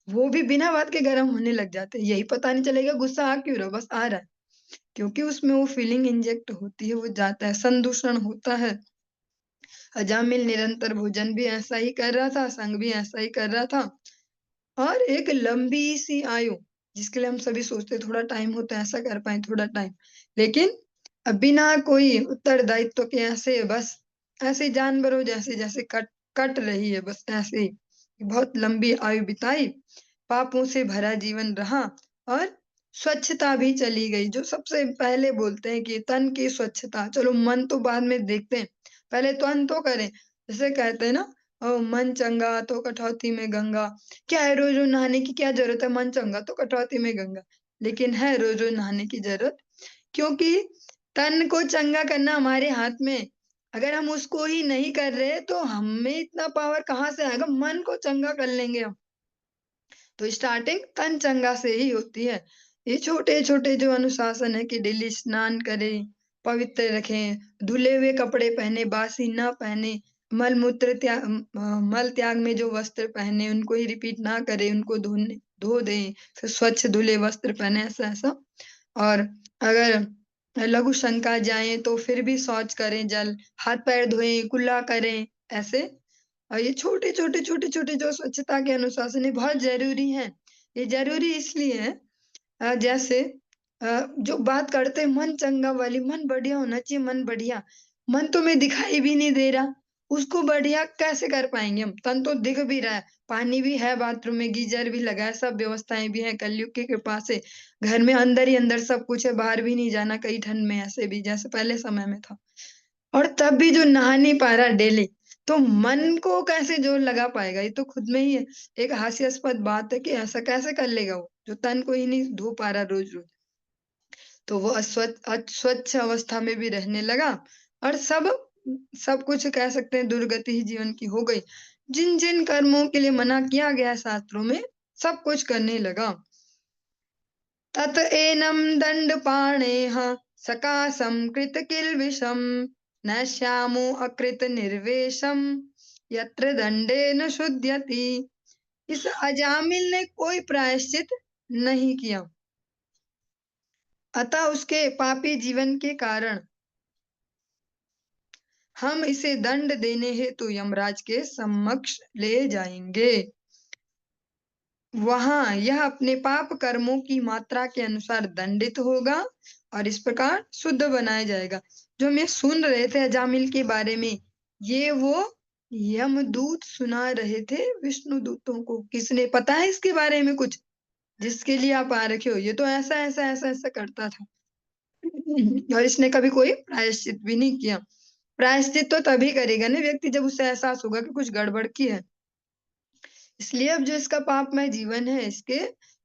वो भी बिना बात के गर्म होने लग जाते हैं। यही पता नहीं चलेगा गुस्सा आ क्यों रहा, बस आ रहा है, क्योंकि उसमें वो फीलिंग इंजेक्ट होती है, वो जाता है, संदूषण होता है। अजामिल निरंतर भोजन भी ऐसा ही कर रहा था, संग भी ऐसा ही कर रहा था। और एक लंबी सी आयु, जिसके लिए हम सभी सोचते थोड़ा टाइम होता है ऐसा कर पाए थोड़ा टाइम, लेकिन बिना कोई उत्तरदायित्व के ऐसे बस ऐसे जानवरों जैसे जैसे कट कट रही है, बस ऐसे ही बहुत लंबी आयु बिताई, पापों से भरा जीवन रहा, और स्वच्छता भी चली गई। जो सबसे पहले बोलते हैं कि तन की स्वच्छता, चलो मन तो बाद में देखते हैं, पहले तन तो करें। जैसे कहते हैं ना, मन चंगा तो कटौती में गंगा। क्या है, रोज रोज नहाने की क्या जरूरत है, मन चंगा तो कटौती में गंगा। लेकिन है रोज रोज नहाने की जरूरत, क्योंकि तन को चंगा करना हमारे हाथ में। अगर हम उसको ही नहीं कर रहे तो हमें इतना पावर कहाँ से आएगा, मन को चंगा कर लेंगे हम। तो स्टार्टिंग तन चंगा से ही होती है। ये छोटे छोटे जो अनुशासन है कि डेली स्नान करें, पवित्र रखें, धुले हुए कपड़े पहने, बासी ना पहने, मल त्याग में जो वस्त्र पहने उनको ही रिपीट ना करें, उनको धो दें, फिर स्वच्छ धुले वस्त्र पहने, ऐसा ऐसा। और अगर लघु शंका जाए तो फिर भी शौच करें, जल हाथ पैर धोएं, कुल्ला करें, ऐसे। और ये छोटे-छोटे जो स्वच्छता के अनुशासन है बहुत ज़रूरी हैं। ये ज़रूरी इसलिए है, जैसे जो बात करते हैं मन चंगा वाली, मन बढ़िया होना चाहिए, मन बढ़िया। मन तो हमें दिखाई भी नहीं दे रहा, उसको बढ़िया कैसे कर पाएँगे हम? तन तो दिख भी रहा है, पानी भी है बाथरूम में, गीज़र भी लगा है, सब व्यवस्थाएँ भी हैं, कलयुग की कृपा से। घर में अंदर ही अंदर सब कुछ है, बाहर भी नहीं जाना कई ठंड में, ऐसे भी जैसे पहले समय में था। और तब भी जो नहा नहीं पा रहा डेली, तो मन को कैसे जोर लगा पाएगा? ये तो खुद में ही एक हास्यास्पद बात है कि ऐसा कैसे कर लेगा वो, जो तन को ही नहीं धो पा रहा रोज-रोज। तो वो अस्वच्छ अवस्था में भी रहने लगा, और सब कुछ कह सकते हैं दुर्गति ही जीवन की हो गई। जिन-जिन कर्मों के लिए मना किया गया है शास्त्रों में, सब कुछ करने लगा। तत एनं दण्डपाणेः सकाशं कृतकिल्बिषं नश्यामो अकृत निर्वेशम यत्र दंडेन शुध्यति। इस अजामिल ने कोई प्रायश्चित नहीं किया, अतः उसके पापी जीवन के कारण हम इसे दंड देने हेतु यमराज के समक्ष ले जाएंगे। वहां यह अपने पाप कर्मों की मात्रा के अनुसार दंडित होगा और इस प्रकार शुद्ध बनाया जाएगा। जो हम ये सुन रहे थे अजामिल के बारे में, ये वो यमदूत सुना रहे थे विष्णु दूतों को। किसने पता है इसके बारे में कुछ, जिसके लिए आप आ रखे हो? ये तो ऐसा ऐसा ऐसा ऐसा करता था और इसने कभी कोई प्रायश्चित भी नहीं किया। प्रायश्चित तो तभी करेगा ना व्यक्ति जब उसे एहसास होगा कि कुछ गड़बड़ की है। इसलिए अब जो इसका पापमय जीवन है, इसके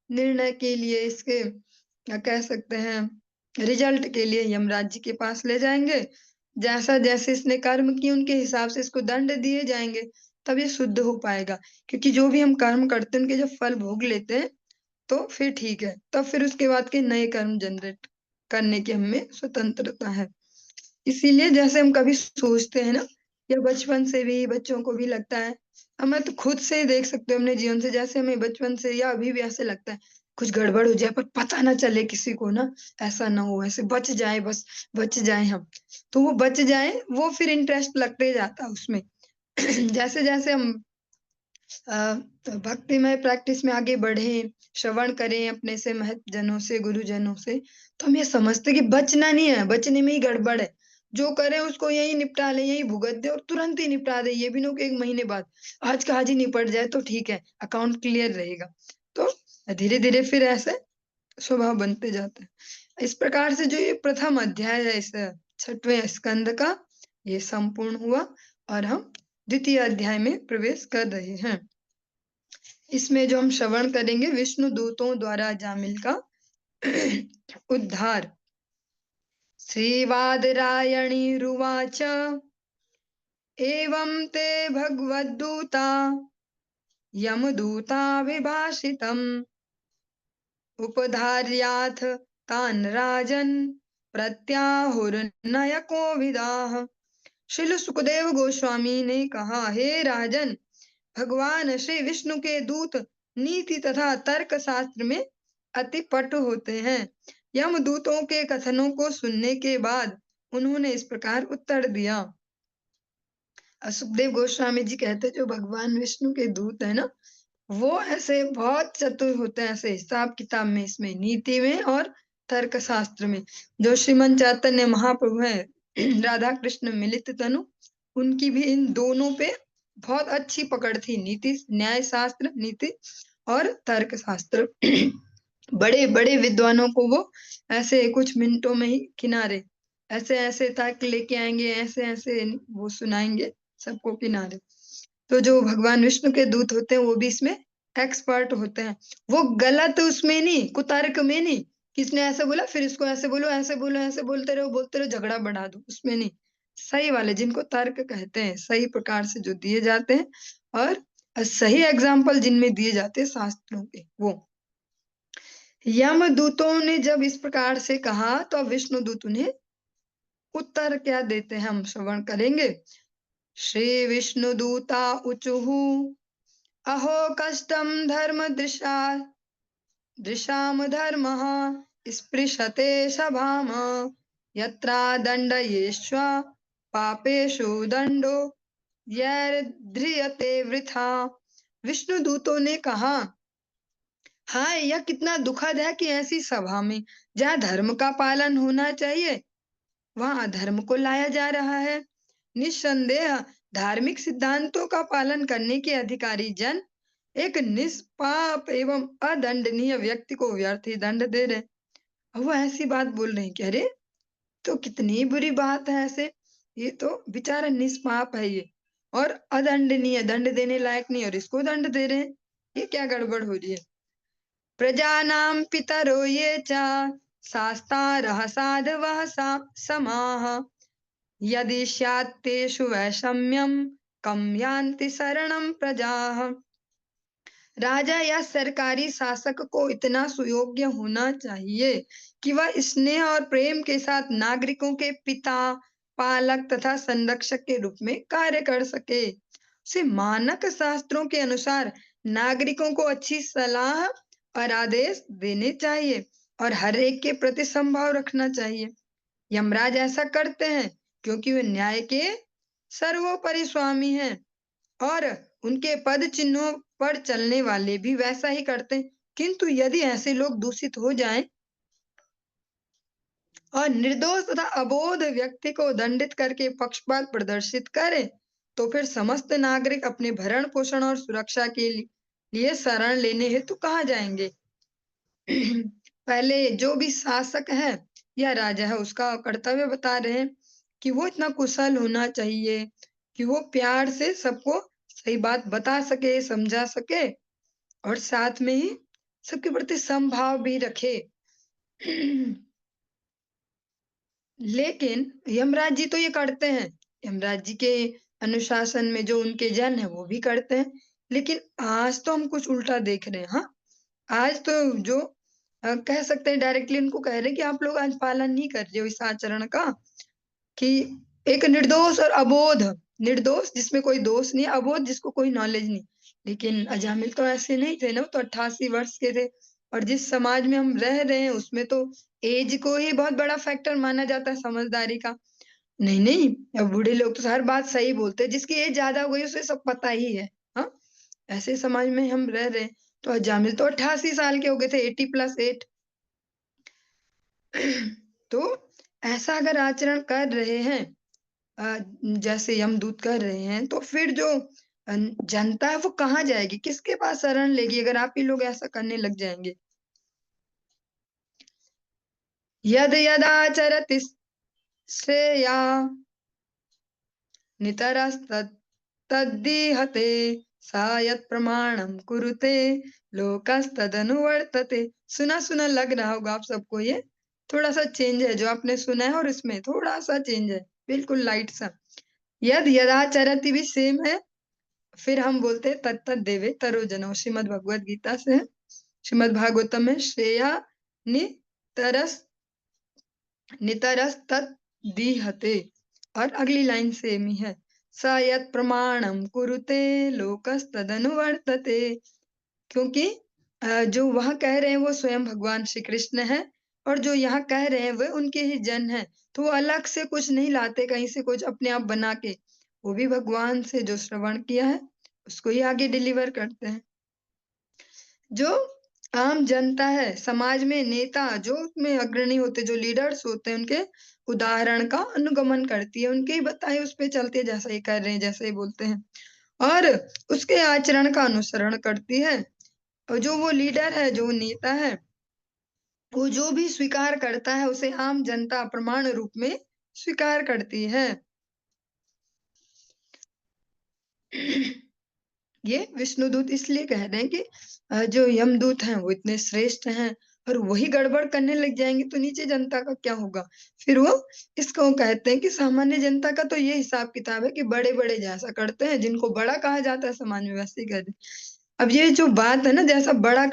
निर्णय के लिए, इसके क्या कह सकते हैं रिजल्ट के लिए यमराज जी के पास ले जाएंगे। जैसा जैसे इसने कर्म किए उनके हिसाब से इसको दंड दिए जाएंगे, तब ये शुद्ध हो पाएगा। क्योंकि जो भी हम कर्म करते हैं उनके जब फल भोग लेते हैं तो फिर ठीक है, तब फिर उसके बाद के नए कर्म जनरेट करने की हमें स्वतंत्रता है। इसीलिए जैसे हम कभी सोचते हैं ना, या बचपन से भी बच्चों को भी लगता है, हमें तो खुद से ही देख सकते हो अपने जीवन से, जैसे हमें बचपन से या अभी भी ऐसे लगता है कुछ गड़बड़ हो जाए पर पता ना चले किसी को ना, ऐसा ना हो, ऐसे बच जाए, बस बच जाए हम। तो वो बच जाए, वो फिर इंटरेस्ट लगते जाता है उसमें जैसे जैसे हम भक्तिमय प्रैक्टिस में आगे बढ़े, श्रवण करें अपने से महत्वजनों से, गुरुजनों से, तो हम ये समझते कि बचना नहीं है, बचने में ही गड़बड़ है। जो करें उसको यही निपटा ले, यही भुगत दे और तुरंत ही निपटा दे। ये भी ना कि 1 महीने बाद, आज का आज ही निपट जाए तो ठीक है, अकाउंट क्लियर रहेगा। तो धीरे-धीरे फिर ऐसे स्वभाव बनते जाते हैं। इस प्रकार से जो ये प्रथम अध्याय है इस 6वें स्कंद का, ये संपूर्ण हुआ और हम द्वितीय अध्याय में प्रवेश कर रहे हैं। इसमें जो हम श्रवण करेंगे विष्णु दूतों द्वारा जामिल का उद्धार। श्रीवादरायणीरुवाच एवं ते भगवद्दूता यमदूता विभाषितम् उपधार्याथ तान् राजन् प्रत्याहुर्नयकोविदाः। श्रील सुखदेव गोस्वामी ने कहा, हे राजन, भगवान श्री विष्णु के दूत नीति तथा तर्क शास्त्र में अति पटु होते हैं। यमदूतों के कथनों को सुनने के बाद उन्होंने इस प्रकार उत्तर दिया। सुखदेव गोस्वामी जी कहते, जो भगवान विष्णु के दूत है ना, वो ऐसे बहुत चतुर होते हैं, ऐसे हिसाब किताब में, इसमें नीति में और तर्क शास्त्र में। जो श्रीमन चैतन्य महाप्रभु है राधा कृष्ण मिलित तनु, उनकी भी इन दोनों पे बहुत अच्छी पकड़ थी। नीति, न्याय शास्त्र, नीति और तर्क शास्त्र बड़े बड़े विद्वानों को वो ऐसे कुछ मिनटों में ही किनारे, ऐसे ऐसे तर्क लेके आएंगे, ऐसे ऐसे वो सुनाएंगे सबको किनारे। तो जो भगवान विष्णु के दूत होते हैं वो भी इसमें एक्सपर्ट होते हैं। वो गलत उसमें नहीं, कुतर्क में नहीं, किसने ऐसे बोला फिर इसको ऐसे बोलो, ऐसे बोलो, ऐसे बोलते रहो झगड़ा बढ़ा दो, उसमें नहीं। सही वाले, जिनको तर्क कहते हैं, सही प्रकार से जो दिए जाते हैं और सही एग्जाम्पल जिनमें दिए जाते हैं शास्त्रों के, वो। यमदूतों ने जब इस प्रकार से कहा तो विष्णु दूत उन्हें उत्तर क्या देते हैं हम श्रवण करेंगे। श्री विष्णु दूता उचुहु अहो कष्टम धर्म दृशाम धर्मः स्पृशते सभाम यत्रा दण्डयेष्व पापेषु दंडो यैर्ध्रियते वृथा। विष्णु दूतों ने कहा, हाय, यह कितना दुखद है कि ऐसी सभा में जहाँ धर्म का पालन होना चाहिए वहां अधर्म को लाया जा रहा है। निस्संदेह धार्मिक सिद्धांतों का पालन करने के अधिकारी जन एक निष्पाप एवं अदंडनीय व्यक्ति को व्यर्थ ही दंड दे रहे। अब वो ऐसी बात बोल रहे हैं कि अरे, तो कितनी बुरी बात है ऐसे, ये तो बेचारा निष्पाप है ये, और अदंडनीय, दंड देने लायक नहीं, और इसको दंड दे रहे हैं, ये क्या गड़बड़ हो रही है। प्रजानां पितरो ये च शास्तारः साधवः समाः यदि स्यात् तेषु वैषम्यं कं यान्ति शरणं प्रजाः। राजा या सरकारी शासक को इतना सुयोग्य होना चाहिए कि वह स्नेह और प्रेम के साथ नागरिकों के पिता, पालक तथा संरक्षक के रूप में कार्य कर सके। उसे मानक शास्त्रों के अनुसार नागरिकों को अच्छी सलाह और आदेश देने चाहिए और हर एक के प्रति समभाव रखना चाहिए। यमराज ऐसा करते हैं क्योंकि वे न्याय के सर्वोपरि स्वामी हैं और उनके पद चिन्हों पर चलने वाले भी वैसा ही करते हैं। किंतु यदि ऐसे लोग दूषित हो जाएं और निर्दोष तथा अबोध व्यक्ति को दंडित करके पक्षपात प्रदर्शित करें, तो फिर समस्त नागरिक अपने भरण पोषण और सुरक्षा के लिए शरण लेने हेतु कहाँ जाएंगे? पहले जो भी शासक है या राजा है उसका कर्तव्य बता रहे हैं कि वो इतना कुशल होना चाहिए कि वो प्यार से सबको सही बात बता सके, समझा सके और साथ में ही सबके प्रति समभाव भी रखे। लेकिन यमराज जी तो ये करते हैं, यमराज जी के अनुशासन में जो उनके जन है वो भी करते हैं। लेकिन आज तो हम कुछ उल्टा देख रहे हैं। हाँ, आज तो जो कह सकते हैं डायरेक्टली उनको कह रहे हैं कि आप लोग आज पालन नहीं कर रहे हो इस आचरण का, कि एक निर्दोष और अबोध, निर्दोष जिसमें कोई दोष नहीं, अबोध जिसको कोई नॉलेज नहीं। लेकिन अजामिल तो ऐसे नहीं थे ना, वो तो 88 वर्ष के थे और जिस समाज में हम रह रहे हैं उसमें तो एज को ही बहुत बड़ा फैक्टर माना जाता है समझदारी का। नहीं नहीं, अब बूढ़े लोग तो हर बात सही बोलते हैं, जिसकी एज ज्यादा हो गई उसे सब पता ही है। हाँ, ऐसे समाज में हम रह रहे हैं। तो अजामिल तो 88 साल के हो गए थे, 80+8। तो ऐसा अगर आचरण कर रहे हैं जैसे यमदूत कर रहे हैं, तो फिर जो जनता है वो कहाँ जाएगी, किसके पास शरण लेगी अगर आप ही लोग ऐसा करने लग जाएंगे? यद यदाचरति श्रेया नितरस्तद्दीहते सा यत् प्रमाणम कुरुते लोकस्तदनुवर्तते। सुना सुना लग रहा होगा आप सबको, ये थोड़ा सा चेंज है जो आपने सुना है और इसमें थोड़ा सा चेंज है, बिल्कुल लाइट सा। यद यदाचरति भी सेम है, फिर हम बोलते हैं तत्त देवे तरोजनो, श्रीमद भगवद गीता से है, श्रीमद भागवतम में श्रेया नितरस नितरस्तद्दीहते और अगली लाइन सेम ही है, स यत् प्रमाणम कुरुते लोकस्तदनुवर्तते। क्योंकि जो वहां कह रहे हैं वो स्वयं भगवान श्री कृष्ण है और जो यहाँ कह रहे हैं वे उनके ही जन हैं, तो वो अलग से कुछ नहीं लाते कहीं से कुछ अपने आप बना के, वो भी भगवान से जो श्रवण किया है उसको ही आगे डिलीवर करते हैं। जो आम जनता है, समाज में नेता जो उसमें अग्रणी होते, जो लीडर्स होते हैं, उनके उदाहरण का अनुगमन करती है, उनके ही बताए उस पे चलती है, जैसा ही कर रहे हैं, जैसे ही बोलते हैं और उसके आचरण का अनुसरण करती है। और जो वो लीडर है, जो नेता है, वो जो भी स्वीकार करता है उसे आम जनता प्रमाण रूप में स्वीकार करती है। ये विष्णुदूत इसलिए कह रहे हैं कि जो यमदूत हैं वो इतने श्रेष्ठ हैं और वही गड़बड़ करने लग जाएंगे तो नीचे जनता का क्या होगा? फिर वो इसको कहते हैं कि सामान्य जनता का तो ये हिसाब किताब है कि बड़े बड़े जैसा करते हैं, जिनको बड़ा कहा जाता है समाज में वैसे ही करते हैं। अब ये जो बात है ना, जैसा बड़े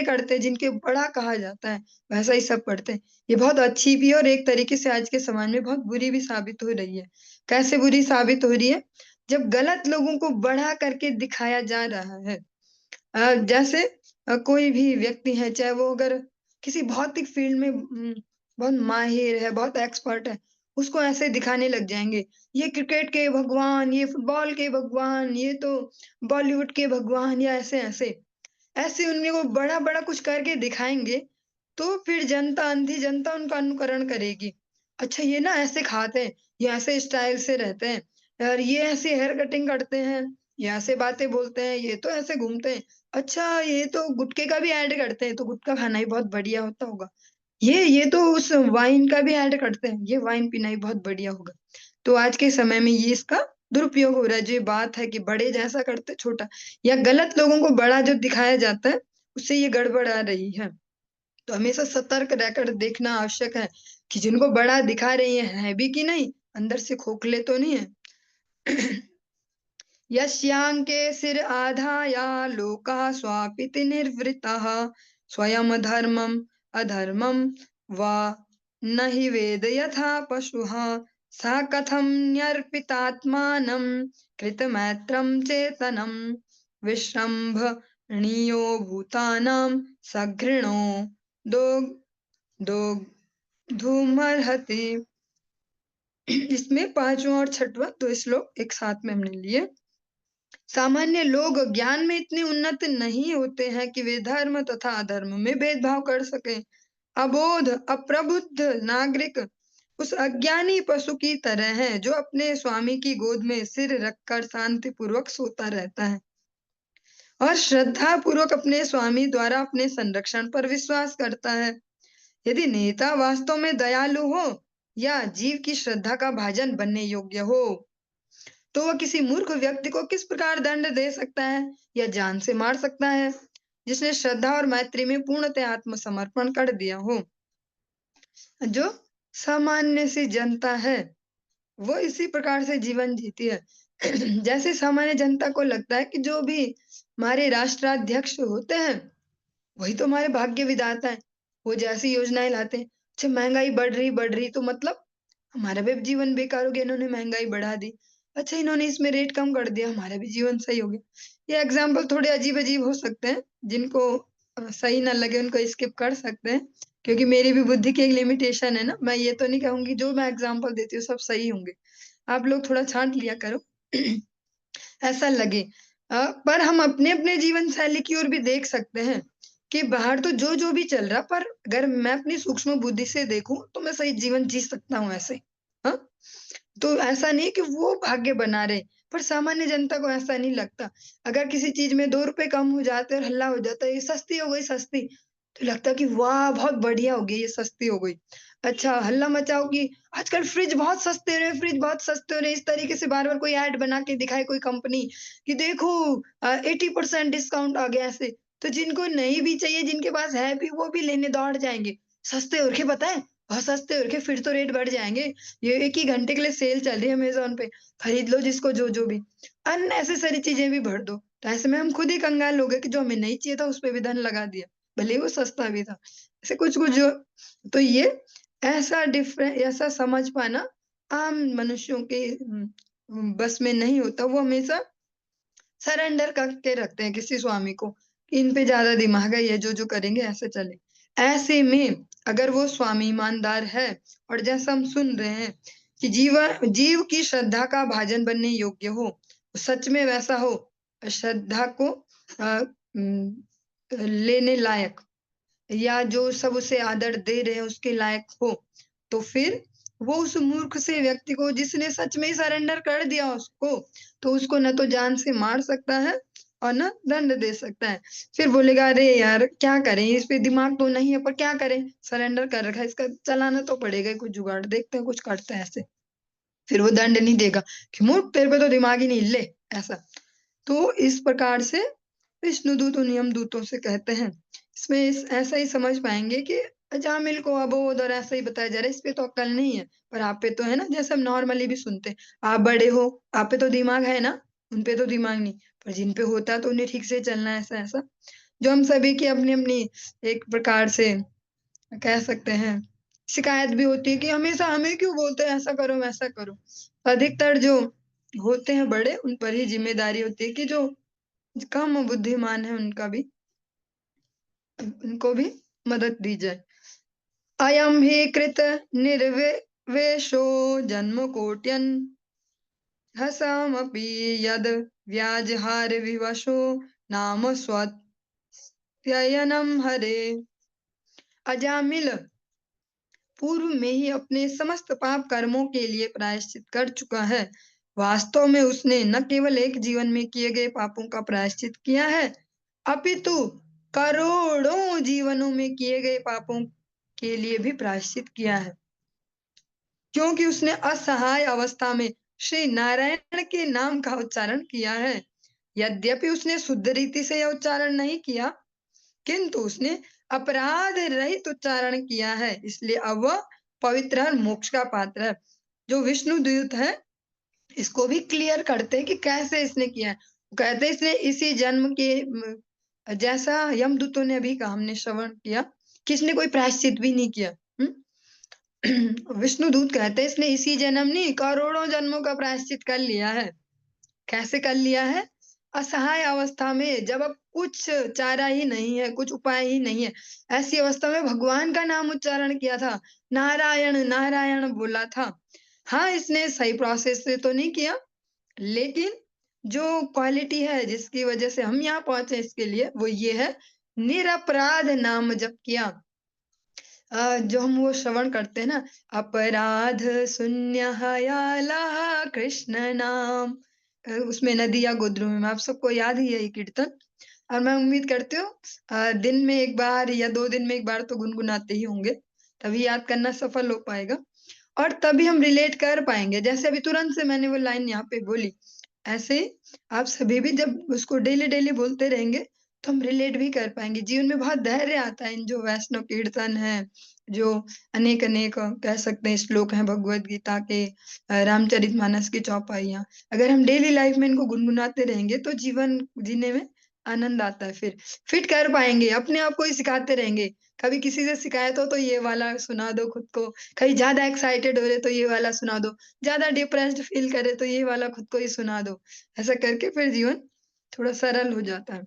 करते हैं, जिनके बड़ा कहा जाता है वैसा ही सब करते हैं, ये बहुत अच्छी भी है और एक तरीके से आज के समाज में बहुत बुरी भी साबित हो रही है। कैसे बुरी साबित हो रही है? जब गलत लोगों को बड़ा करके दिखाया जा रहा है। जैसे कोई भी व्यक्ति है, चाहे वो अगर किसी भौतिक फील्ड में बहुत माहिर है, बहुत एक्सपर्ट है, उसको ऐसे दिखाने लग जाएंगे, ये क्रिकेट के भगवान, ये फुटबॉल के भगवान, ये तो बॉलीवुड के भगवान, या ऐसे ऐसे ऐसे उन्हें वो बड़ा बड़ा कुछ करके दिखाएंगे, तो फिर जनता, अंधी जनता उनका अनुकरण करेगी। अच्छा, ये ना ऐसे खाते हैं, ये ऐसे स्टाइल से रहते हैं और ये ऐसे हेयर कटिंग करते हैं, ये ऐसे बातें बोलते हैं, ये तो ऐसे घूमते हैं। अच्छा, ये तो गुटखे का भी ऐड करते हैं, तो गुटखा खाना ही बहुत बढ़िया होता होगा। ये तो उस वाइन का भी ऐड करते हैं, ये वाइन पीना ही बहुत बढ़िया होगा। तो आज के समय में ये इसका दुरुपयोग हो रहा है। जो ये बात है कि बड़े जैसा करते छोटा, या गलत लोगों को बड़ा जो दिखाया जाता है, उससे ये गड़बड़ आ रही है। तो हमेशा सतर्क रहकर देखना आवश्यक है कि जिनको बड़ा दिखा रही है भी कि नहीं, अंदर से खोखले तो नहीं है। यस्यांके सिर आधाया लोकाः स्वापिति निर्वृताः स्वयं धर्मम् अधर्मं वा न हि वेद यथा पशुः सा कथं न्यर्पितात्मानं कृतमैत्रं चेतनं विश्रम्भणीयो भूतानां सघृणो दो दोग्धुमर्हति। इसमें पांचवा और छठवां दो श्लोक एक साथ में हमने लिए। सामान्य लोग ज्ञान में इतने उन्नत नहीं होते हैं कि वे धर्म तथा अधर्म में भेदभाव कर सके। अबोध अप्रबुद्ध नागरिक उस अज्ञानी पशु की तरह है जो अपने स्वामी की गोद में सिर रखकर शांतिपूर्वक सोता रहता है और श्रद्धा पूर्वक अपने स्वामी द्वारा अपने संरक्षण पर विश्वास करता है। यदि नेता वास्तव में दयालु हो या जीव की श्रद्धा का भाजन बनने योग्य हो तो वह किसी मूर्ख व्यक्ति को किस प्रकार दंड दे सकता है या जान से मार सकता है जिसने श्रद्धा और मैत्री में पूर्णतः आत्मसमर्पण कर दिया हो। जो सामान्य सी जनता है वो इसी प्रकार से जीवन जीती है। जैसे सामान्य जनता को लगता है कि जो भी हमारे राष्ट्राध्यक्ष होते हैं वही तो हमारे भाग्य विधाता है। वो जैसी योजनाएं लाते हैं, अच्छा महंगाई बढ़ रही तो मतलब हमारा भी जीवन बेकार हो गया, इन्होंने महंगाई बढ़ा दी। अच्छा इन्होंने इसमें रेट कम कर दिया, हमारा भी जीवन सही हो गया। ये एग्जाम्पल थोड़े अजीब अजीब हो सकते हैं, जिनको सही ना लगे उनको स्किप कर सकते हैं, क्योंकि मेरी भी बुद्धि की एक लिमिटेशन है ना। मैं ये तो नहीं कहूंगी जो मैं एग्जाम्पल देती हूँ सब सही होंगे, आप लोग थोड़ा छांट लिया करो। ऐसा लगे। पर हम अपने अपने जीवन शैली की ओर भी देख सकते हैं कि बाहर तो जो जो भी चल रहा, पर अगर मैं अपनी सूक्ष्म बुद्धि से देखूं तो मैं सही जीवन जी सकता हूँ ऐसे। हाँ, तो ऐसा नहीं कि वो भाग्य बना रहे, पर सामान्य जनता को ऐसा नहीं लगता। अगर किसी चीज में 2 रुपए कम हो जाते और हल्ला हो जाता है ये सस्ती हो गई सस्ती, तो लगता है कि वाह बहुत बढ़िया हो गई ये सस्ती हो गई। अच्छा हल्ला मचाओ कि आजकल फ्रिज बहुत सस्ते हो रहे हैं, फ्रिज बहुत सस्ते हो रहे हैं, इस तरीके से बार बार कोई ऐड बना के दिखाए कोई कंपनी कि देखो 80% डिस्काउंट आ गया ऐसे, तो जिनको नहीं भी चाहिए जिनके पास है भी वो भी लेने दौड़ जाएंगे। सस्ते हो रखे पता है, बहुत सस्ते हो रखे, फिर तो रेट बढ़ जाएंगे। ये 1 ही घंटे के लिए सेल चल रही है अमेज़न पे, खरीद लो जिसको जो भी। अननेसेसरी चीज़ें भी भर दो। तो ऐसे में हम खुद ही कंगाल हो गए कि जो हमें नहीं चाहिए था उस पे भी धन लगा दिया, भले ही वो सस्ता भी था। ऐसे कुछ-कुछ जो, तो ये ऐसा समझ पाना आम मनुष्यों के बस में नहीं होता। वो हमेशा सरेंडर करके रखते हैं किसी स्वामी को, कि इन पे ज़्यादा दिमाग है, ये जो करेंगे ऐसे चले। ऐसे में अगर वो स्वामी ईमानदार है और जैसा हम सुन रहे हैं कि जीव की श्रद्धा का भाजन बनने योग्य हो, सच में वैसा हो, श्रद्धा को लेने लायक या जो सब उसे आदर दे रहे हैं उसके लायक हो, तो फिर वो उस मूर्ख से व्यक्ति को जिसने सच में ही सरेंडर कर दिया उसको, तो उसको न तो जान से मार सकता है और न दंड दे सकता है। फिर बोलेगा अरे यार क्या करें, इस पे दिमाग तो नहीं है पर क्या करें, सरेंडर कर रखा है, इसका चलाना तो पड़ेगा ही, कुछ जुगाड़ देखते हैं कुछ करते हैं ऐसे। फिर वो दंड नहीं देगा कि मूर्ख तेरे पे तो दिमाग ही नहीं, ले ऐसा। तो इस प्रकार से विष्णुदूत उन यमदूतों से कहते हैं। इसमें ऐसा ही समझ पाएंगे कि अजामिल को अबोध और ऐसा ही बताया जा रहा है, इस पे तो अक्ल नहीं है पर आप पे तो है ना, जैसे हम नॉर्मली भी सुनते हैं, आप बड़े हो आप पे तो दिमाग है ना, उन पे तो दिमाग नहीं, पर जिन पे होता है तो उन्हें ठीक से चलना है, ऐसा ऐसा। जो हम सभी की अपनी अपनी एक प्रकार से कह सकते हैं शिकायत भी होती है कि हमेशा हमें क्यों बोलते हैं ऐसा करो वैसा करो। अधिकतर जो होते हैं बड़े उन पर ही जिम्मेदारी होती है कि जो कम बुद्धिमान है उनको भी मदद दी जाए। अयम ही कृत निर्विवेशो जन्म कोट्यन हसामपि यद व्याजहार विवशो नाम स्वत्ययनम हरे। अजामिल पूर्व में ही अपने समस्त पाप कर्मों के लिए प्रायश्चित कर चुका है। वास्तव में उसने न केवल एक जीवन में किए गए पापों का प्रायश्चित किया है, अपितु करोड़ों जीवनों में किए गए पापों के लिए भी प्रायश्चित किया है, क्योंकि उसने असहाय अवस्था में श्री नारायण के नाम का उच्चारण किया है। यद्यपि उसने शुद्ध रीति से यह उच्चारण नहीं किया, किंतु उसने अपराध रहित उच्चारण किया है, इसलिए अब वह पवित्र और मोक्ष का पात्र है। जो विष्णु दूत है इसको भी क्लियर करते हैं कि कैसे इसने किया है। वो कहते हैं इसने इसी जन्म के जैसा यमदूतों ने अभी कहा हमने श्रवण किया कि इसने कोई प्रायश्चित भी नहीं किया। विष्णुदूत कहते हैं इसने इसी जन्म नहीं करोड़ों जन्मों का प्रायश्चित कर लिया है। कैसे कर लिया है? असहाय अवस्था में जब अब कुछ चारा ही नहीं है, कुछ उपाय ही नहीं है, ऐसी अवस्था में भगवान का नाम उच्चारण किया था, नारायण, नारायण बोला था। हाँ, इसने सही प्रोसेस से तो नहीं किया, लेकिन जो क्वालिटी है जिसकी वजह से हम यहाँ पहुँचे इसके लिए, वो ये है निरपराध नाम जप किया। जो हम वो श्रवण करते हैं ना, अपराध शून्य हयाला कृष्ण नाम, उसमें नदिया गोद्रु में आप सबको याद ही है ये कीर्तन। और मैं उम्मीद करती हूँ दिन में 1 बार या 2 दिन में 1 बार तो गुनगुनाते ही होंगे, तभी याद करना सफल हो पाएगा और तभी हम रिलेट कर पाएँगे। जैसे अभी तुरंत से मैंने वो लाइन यहाँ पे बोली, ऐसे ही आप सभी भी जब उसको डेली-डेली बोलते रहेंगे, तो हम रिलेट भी कर पाएँगे। जीवन में बहुत धैर्य आता है इन जो वैष्णव कीर्तन है, जो अनेक-अनेक कह सकते हैं श्लोक हैं भगवद गीता के, रामचरितमानस की चौपाइयाँ। अगर हम डेली लाइफ में इनको गुनगुनाते रहेंगे तो जीवन जीने में आनंद आता है फिर। फिट कर पाएँगे, अपने आप को ही सिखाते रहेंगे। कभी किसी से शिकायत हो तो ये वाला सुना दो खुद को, कहीं ज़्यादा एक्साइटेड हो रहे तो ये वाला सुना दो, ज़्यादा डिप्रेस्ड फ़ील करे तो ये वाला खुद को ही सुना दो। ऐसा करके फिर जीवन थोड़ा सरल हो जाता है।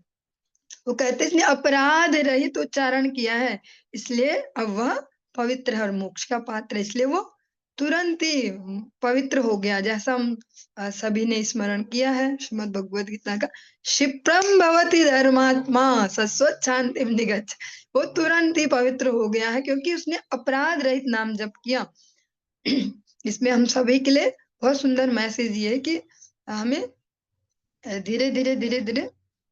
वो कहते हैं इसने अपराध रहित उच्चारण किया है, इसलिए अब वह पवित्र है और मोक्ष का पात्र है, इसलिए वो तुरंत ही पवित्र हो गया। जैसा हम सभी ने स्मरण किया है श्रीमद् भगवद गीता का, क्षिप्रम भवति धर्मात्मा सस्वत् शांतिम निगच्छ। वो तुरंत ही पवित्र हो गया है क्योंकि उसने अपराध रहित नाम जप किया। इसमें हम सभी के लिए बहुत सुंदर मैसेज ये है कि हमें धीरे-धीरे, धीरे-धीरे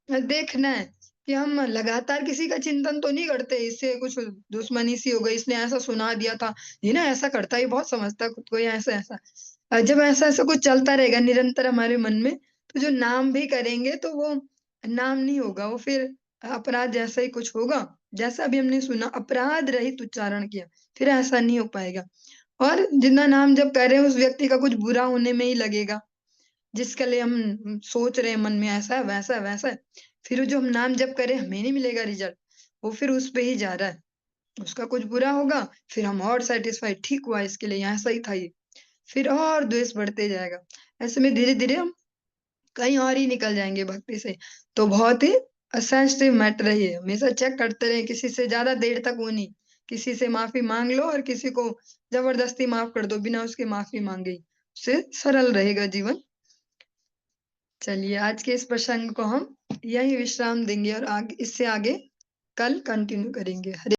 देखना है कि हम लगातार किसी का चिंतन तो नहीं करते, इससे कुछ दुश्मनी सी हो गई, इसने ऐसा सुना दिया था, ये ना ऐसा करता है, ये बहुत समझता है खुद को या ऐसा-ऐसा। जब ऐसा-ऐसा कुछ चलता रहेगा निरंतर हमारे मन में, तो जो नाम भी करेंगे तो वो नाम नहीं होगा, वो फिर अपराध जैसा ही कुछ होगा। जैसा अभी हमने सुना अपराध रहित उच्चारण किया, फिर ऐसा नहीं हो पाएगा और जितना नाम जप कर रहे हैं उस व्यक्ति का कुछ बुरा होने में ही लगेगा। जिसके लिए हम सोच रहे हैं मन में ऐसा है, वैसा है, वैसा है, फिर जो हम नाम जप करें हमें नहीं मिलेगा रिज़ल्ट, वो फिर उस पे ही जा रहा है। उसका कुछ बुरा होगा, फिर हम और सैटिस्फाइड ठीक हुआ इसके लिए यहाँ सही था ये, फिर और द्वेष बढ़ते जाएगा। ऐसे में धीरे-धीरे हम कहीं और ही निकल जाएँगे भक्ति से। तो बहुत ही सेंसिटिव मैटर है ये, हमेशा चेक करते रहें किसी से ज़्यादा देर तक वो नहीं, किसी से माफ़ी माँग लो और किसी को ज़बरदस्ती माफ़ कर दो बिना उसके माफ़ी माँगे ही, उससे सरल रहेगा जीवन। चलिए आज के इस प्रसंग को हम यहीं विश्राम देंगे और इससे आगे कल कंटिन्यू करेंगे। हरे